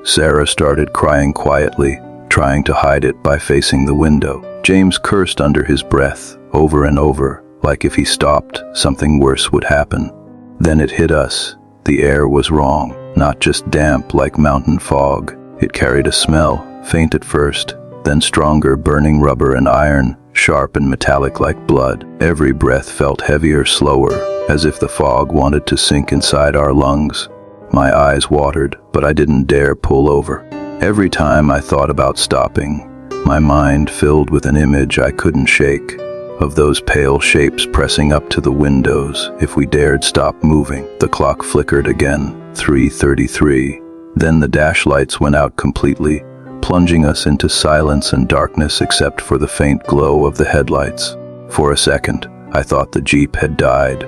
Sarah started crying quietly, trying to hide it by facing the window. James cursed under his breath, over and over, like if he stopped, something worse would happen. Then it hit us. The air was wrong, not just damp like mountain fog. It carried a smell, faint at first, then stronger, burning rubber and iron, sharp and metallic like blood. Every breath felt heavier, slower, as if the fog wanted to sink inside our lungs. My eyes watered, but I didn't dare pull over. Every time I thought about stopping, my mind filled with an image I couldn't shake, of those pale shapes pressing up to the windows if we dared stop moving. The clock flickered again, 3:33. Then the dash lights went out completely, plunging us into silence and darkness except for the faint glow of the headlights. For a second, I thought the Jeep had died.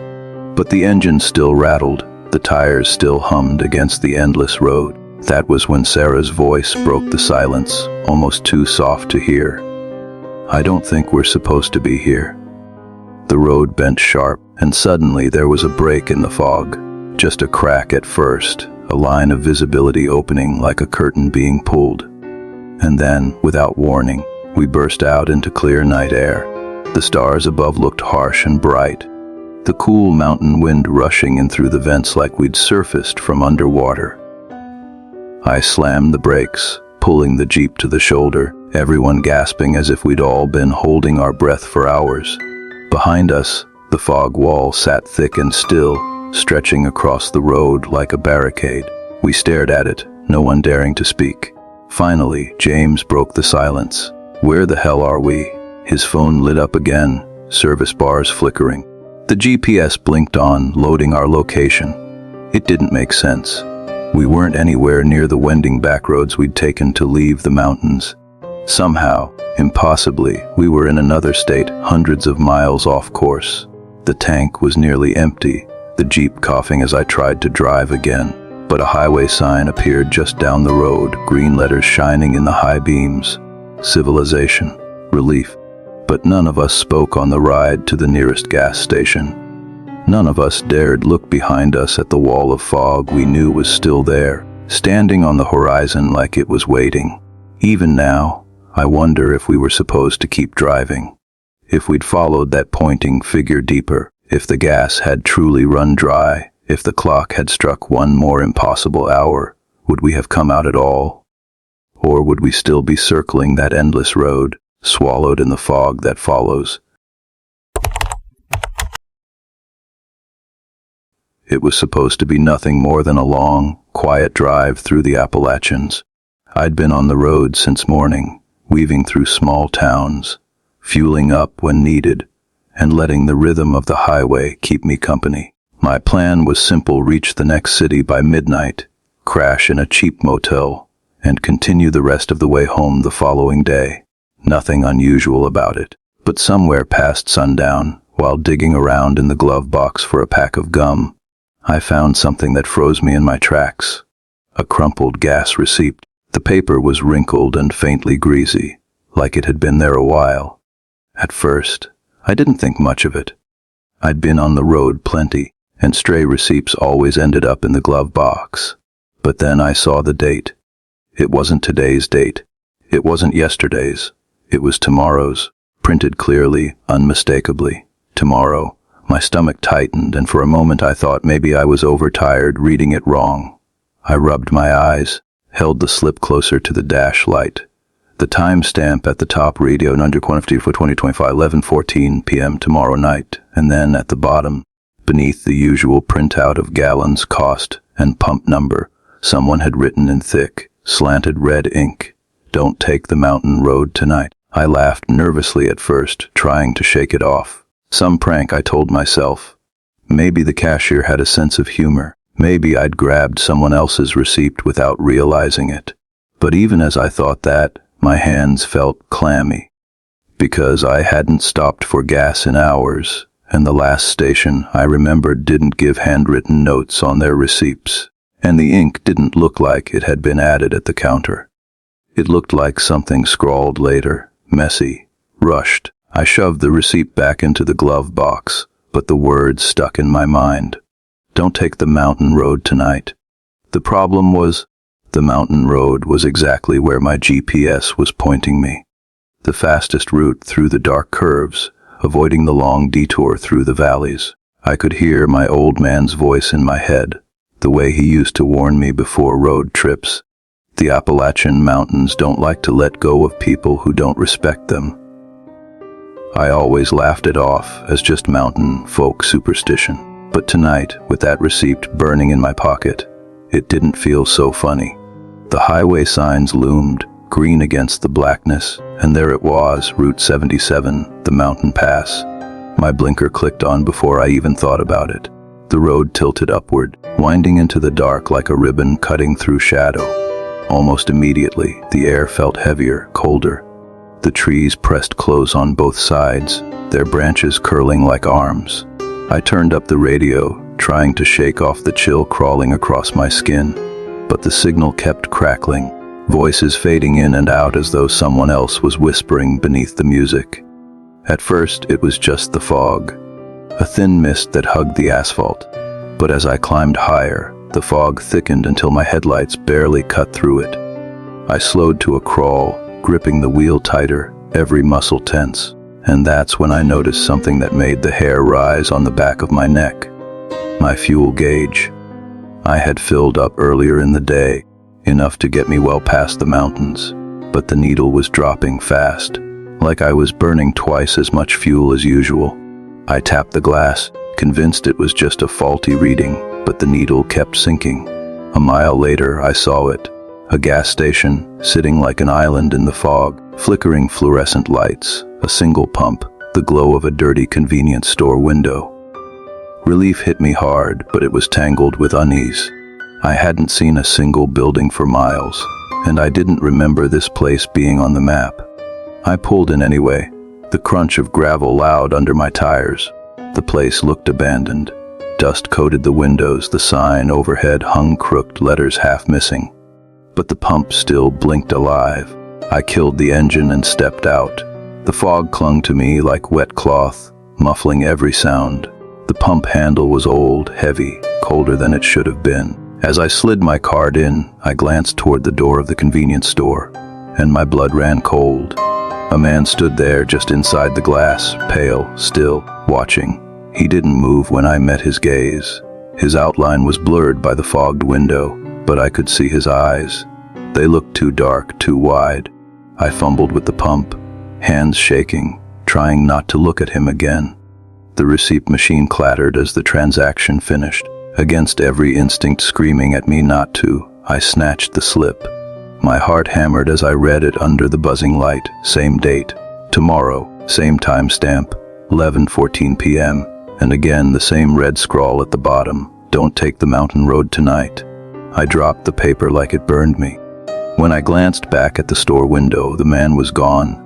But the engine still rattled, the tires still hummed against the endless road. That was when Sarah's voice broke the silence, almost too soft to hear. "I don't think we're supposed to be here." The road bent sharp, and suddenly there was a break in the fog. Just a crack at first, a line of visibility opening like a curtain being pulled. And then, without warning, we burst out into clear night air. The stars above looked harsh and bright, the cool mountain wind rushing in through the vents like we'd surfaced from underwater. I slammed the brakes, pulling the Jeep to the shoulder, everyone gasping as if we'd all been holding our breath for hours. Behind us, the fog wall sat thick and still, stretching across the road like a barricade. We stared at it, no one daring to speak. Finally, James broke the silence. "Where the hell are we?" His phone lit up again, service bars flickering. The GPS blinked on, loading our location. It didn't make sense. We weren't anywhere near the winding back roads we'd taken to leave the mountains. Somehow, impossibly, we were in another state, hundreds of miles off course. The tank was nearly empty, the Jeep coughing as I tried to drive again. But a highway sign appeared just down the road, green letters shining in the high beams. Civilization. Relief. But none of us spoke on the ride to the nearest gas station. None of us dared look behind us at the wall of fog we knew was still there, standing on the horizon like it was waiting. Even now, I wonder if we were supposed to keep driving. If we'd followed that pointing figure deeper, if the gas had truly run dry, if the clock had struck one more impossible hour, would we have come out at all? Or would we still be circling that endless road, swallowed in the fog that follows? It was supposed to be nothing more than a long, quiet drive through the Appalachians. I'd been on the road since morning, weaving through small towns, fueling up when needed, and letting the rhythm of the highway keep me company. My plan was simple: reach the next city by midnight, crash in a cheap motel, and continue the rest of the way home the following day. Nothing unusual about it. But somewhere past sundown, while digging around in the glove box for a pack of gum, I found something that froze me in my tracks. A crumpled gas receipt. The paper was wrinkled and faintly greasy, like it had been there a while. At first, I didn't think much of it. I'd been on the road plenty, and stray receipts always ended up in the glove box. But then I saw the date. It wasn't today's date. It wasn't yesterday's. It was tomorrow's, printed clearly, unmistakably. Tomorrow. My stomach tightened, and for a moment I thought maybe I was overtired reading it wrong. I rubbed my eyes, held the slip closer to the dash light. The timestamp at the top read under quantity for 2025, 11:14 p.m. tomorrow night, and then at the bottom, beneath the usual printout of gallons, cost, and pump number, someone had written in thick, slanted red ink, "Don't take the mountain road tonight." I laughed nervously at first, trying to shake it off. Some prank, I told myself. Maybe the cashier had a sense of humor. Maybe I'd grabbed someone else's receipt without realizing it. But even as I thought that, my hands felt clammy. Because I hadn't stopped for gas in hours, and the last station I remembered didn't give handwritten notes on their receipts. And the ink didn't look like it had been added at the counter. It looked like something scrawled later, messy, rushed. I shoved the receipt back into the glove box, but the words stuck in my mind. Don't take the mountain road tonight. The problem was, the mountain road was exactly where my GPS was pointing me. The fastest route through the dark curves, avoiding the long detour through the valleys. I could hear my old man's voice in my head, the way he used to warn me before road trips. The Appalachian mountains don't like to let go of people who don't respect them. I always laughed it off as just mountain folk superstition. But tonight, with that receipt burning in my pocket, it didn't feel so funny. The highway signs loomed, green against the blackness, and there it was, Route 77, the mountain pass. My blinker clicked on before I even thought about it. The road tilted upward, winding into the dark like a ribbon cutting through shadow. Almost immediately, the air felt heavier, colder. The trees pressed close on both sides, their branches curling like arms. I turned up the radio, trying to shake off the chill crawling across my skin, but the signal kept crackling, voices fading in and out as though someone else was whispering beneath the music. At first, it was just the fog, a thin mist that hugged the asphalt. But as I climbed higher, the fog thickened until my headlights barely cut through it. I slowed to a crawl, gripping the wheel tighter, every muscle tense. And that's when I noticed something that made the hair rise on the back of my neck. My fuel gauge. I had filled up earlier in the day, enough to get me well past the mountains, but the needle was dropping fast, like I was burning twice as much fuel as usual. I tapped the glass, convinced it was just a faulty reading, but the needle kept sinking. A mile later, I saw it. A gas station, sitting like an island in the fog, flickering fluorescent lights, a single pump, the glow of a dirty convenience store window. Relief hit me hard, but it was tangled with unease. I hadn't seen a single building for miles, and I didn't remember this place being on the map. I pulled in anyway, the crunch of gravel loud under my tires. The place looked abandoned. Dust coated the windows, the sign overhead hung crooked, letters half missing. But the pump still blinked alive. I killed the engine and stepped out. The fog clung to me like wet cloth, muffling every sound. The pump handle was old, heavy, colder than it should have been. As I slid my card in, I glanced toward the door of the convenience store, and my blood ran cold. A man stood there just inside the glass, pale, still, watching. He didn't move when I met his gaze. His outline was blurred by the fogged window, but I could see his eyes. They looked too dark, too wide. I fumbled with the pump, hands shaking, trying not to look at him again. The receipt machine clattered as the transaction finished. Against every instinct screaming at me not to, I snatched the slip. My heart hammered as I read it under the buzzing light. Same date, tomorrow, same timestamp, 11:14 p.m., and again the same red scrawl at the bottom, don't take the mountain road tonight. I dropped the paper like it burned me. When I glanced back at the store window, the man was gone.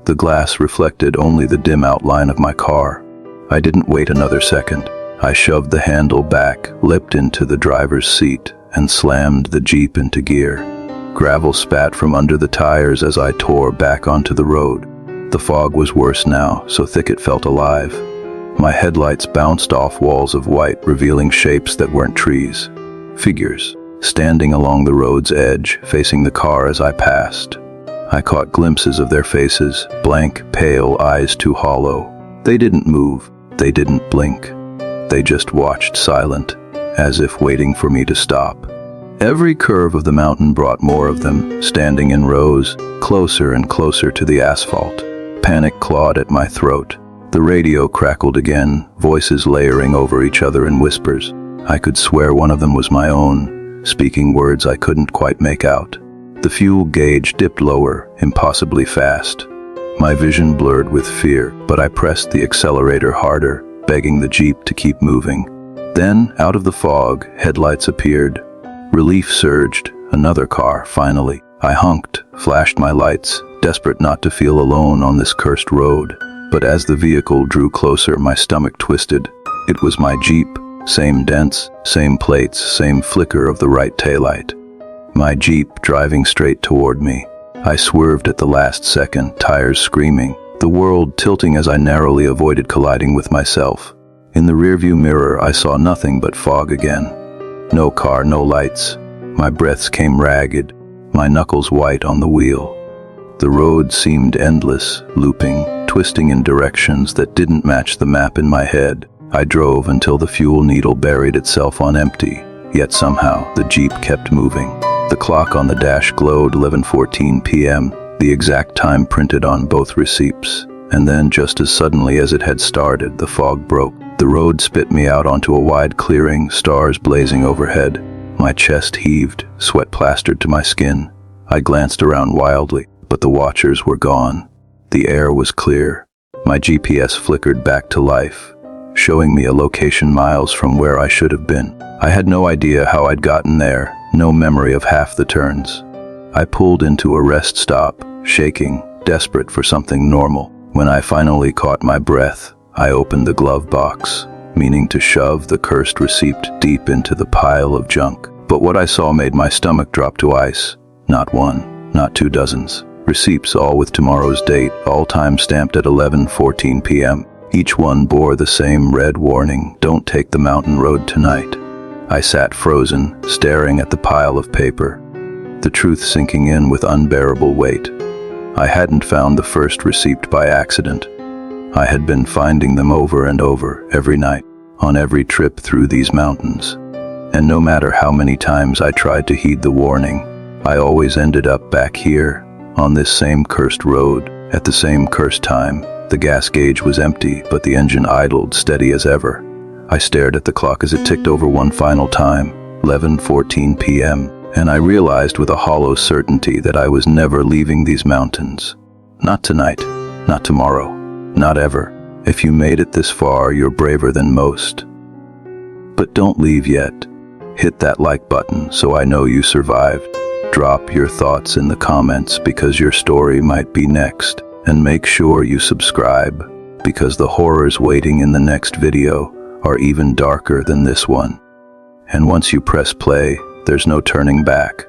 The glass reflected only the dim outline of my car. I didn't wait another second. I shoved the handle back, leapt into the driver's seat, and slammed the Jeep into gear. Gravel spat from under the tires as I tore back onto the road. The fog was worse now, so thick it felt alive. My headlights bounced off walls of white, revealing shapes that weren't trees. Figures, standing along the road's edge, facing the car as I passed. I caught glimpses of their faces, blank, pale, eyes too hollow. They didn't move, they didn't blink. They just watched silent, as if waiting for me to stop. Every curve of the mountain brought more of them, standing in rows, closer and closer to the asphalt. Panic clawed at my throat. The radio crackled again, voices layering over each other in whispers. I could swear one of them was my own, speaking words I couldn't quite make out. The fuel gauge dipped lower, impossibly fast. My vision blurred with fear, but I pressed the accelerator harder, begging the Jeep to keep moving. Then, out of the fog, headlights appeared. Relief surged. Another car, finally. I honked, flashed my lights, desperate not to feel alone on this cursed road. But as the vehicle drew closer, my stomach twisted. It was my Jeep. Same dents, same plates, same flicker of the right taillight. My Jeep driving straight toward me. I swerved at the last second, tires screaming, the world tilting as I narrowly avoided colliding with myself. In the rearview mirror, I saw nothing but fog again. No car, no lights. My breaths came ragged, my knuckles white on the wheel. The road seemed endless, looping, twisting in directions that didn't match the map in my head. I drove until the fuel needle buried itself on empty, yet somehow the Jeep kept moving. The clock on the dash glowed 11:14 p.m., the exact time printed on both receipts. And then, just as suddenly as it had started, the fog broke. The road spit me out onto a wide clearing, stars blazing overhead. My chest heaved, sweat plastered to my skin. I glanced around wildly, but the watchers were gone. The air was clear. My GPS flickered back to life, showing me a location miles from where I should have been. I had no idea how I'd gotten there, no memory of half the turns. I pulled into a rest stop, shaking, desperate for something normal. When I finally caught my breath, I opened the glove box, meaning to shove the cursed receipt deep into the pile of junk. But what I saw made my stomach drop to ice. Not one, not 2 dozens. Receipts, all with tomorrow's date, all time-stamped at 11:14 p.m. Each one bore the same red warning: don't take the mountain road tonight. I sat frozen, staring at the pile of paper, the truth sinking in with unbearable weight. I hadn't found the first receipt by accident. I had been finding them over and over, every night, on every trip through these mountains. And no matter how many times I tried to heed the warning, I always ended up back here, on this same cursed road, at the same cursed time. The gas gauge was empty, but the engine idled, steady as ever. I stared at the clock as it ticked over one final time, 11:14 p.m., and I realized with a hollow certainty that I was never leaving these mountains. Not tonight, not tomorrow, not ever. If you made it this far, you're braver than most. But don't leave yet. Hit that like button so I know you survived. Drop your thoughts in the comments because your story might be next. And make sure you subscribe, because the horrors waiting in the next video are even darker than this one. And once you press play, there's no turning back.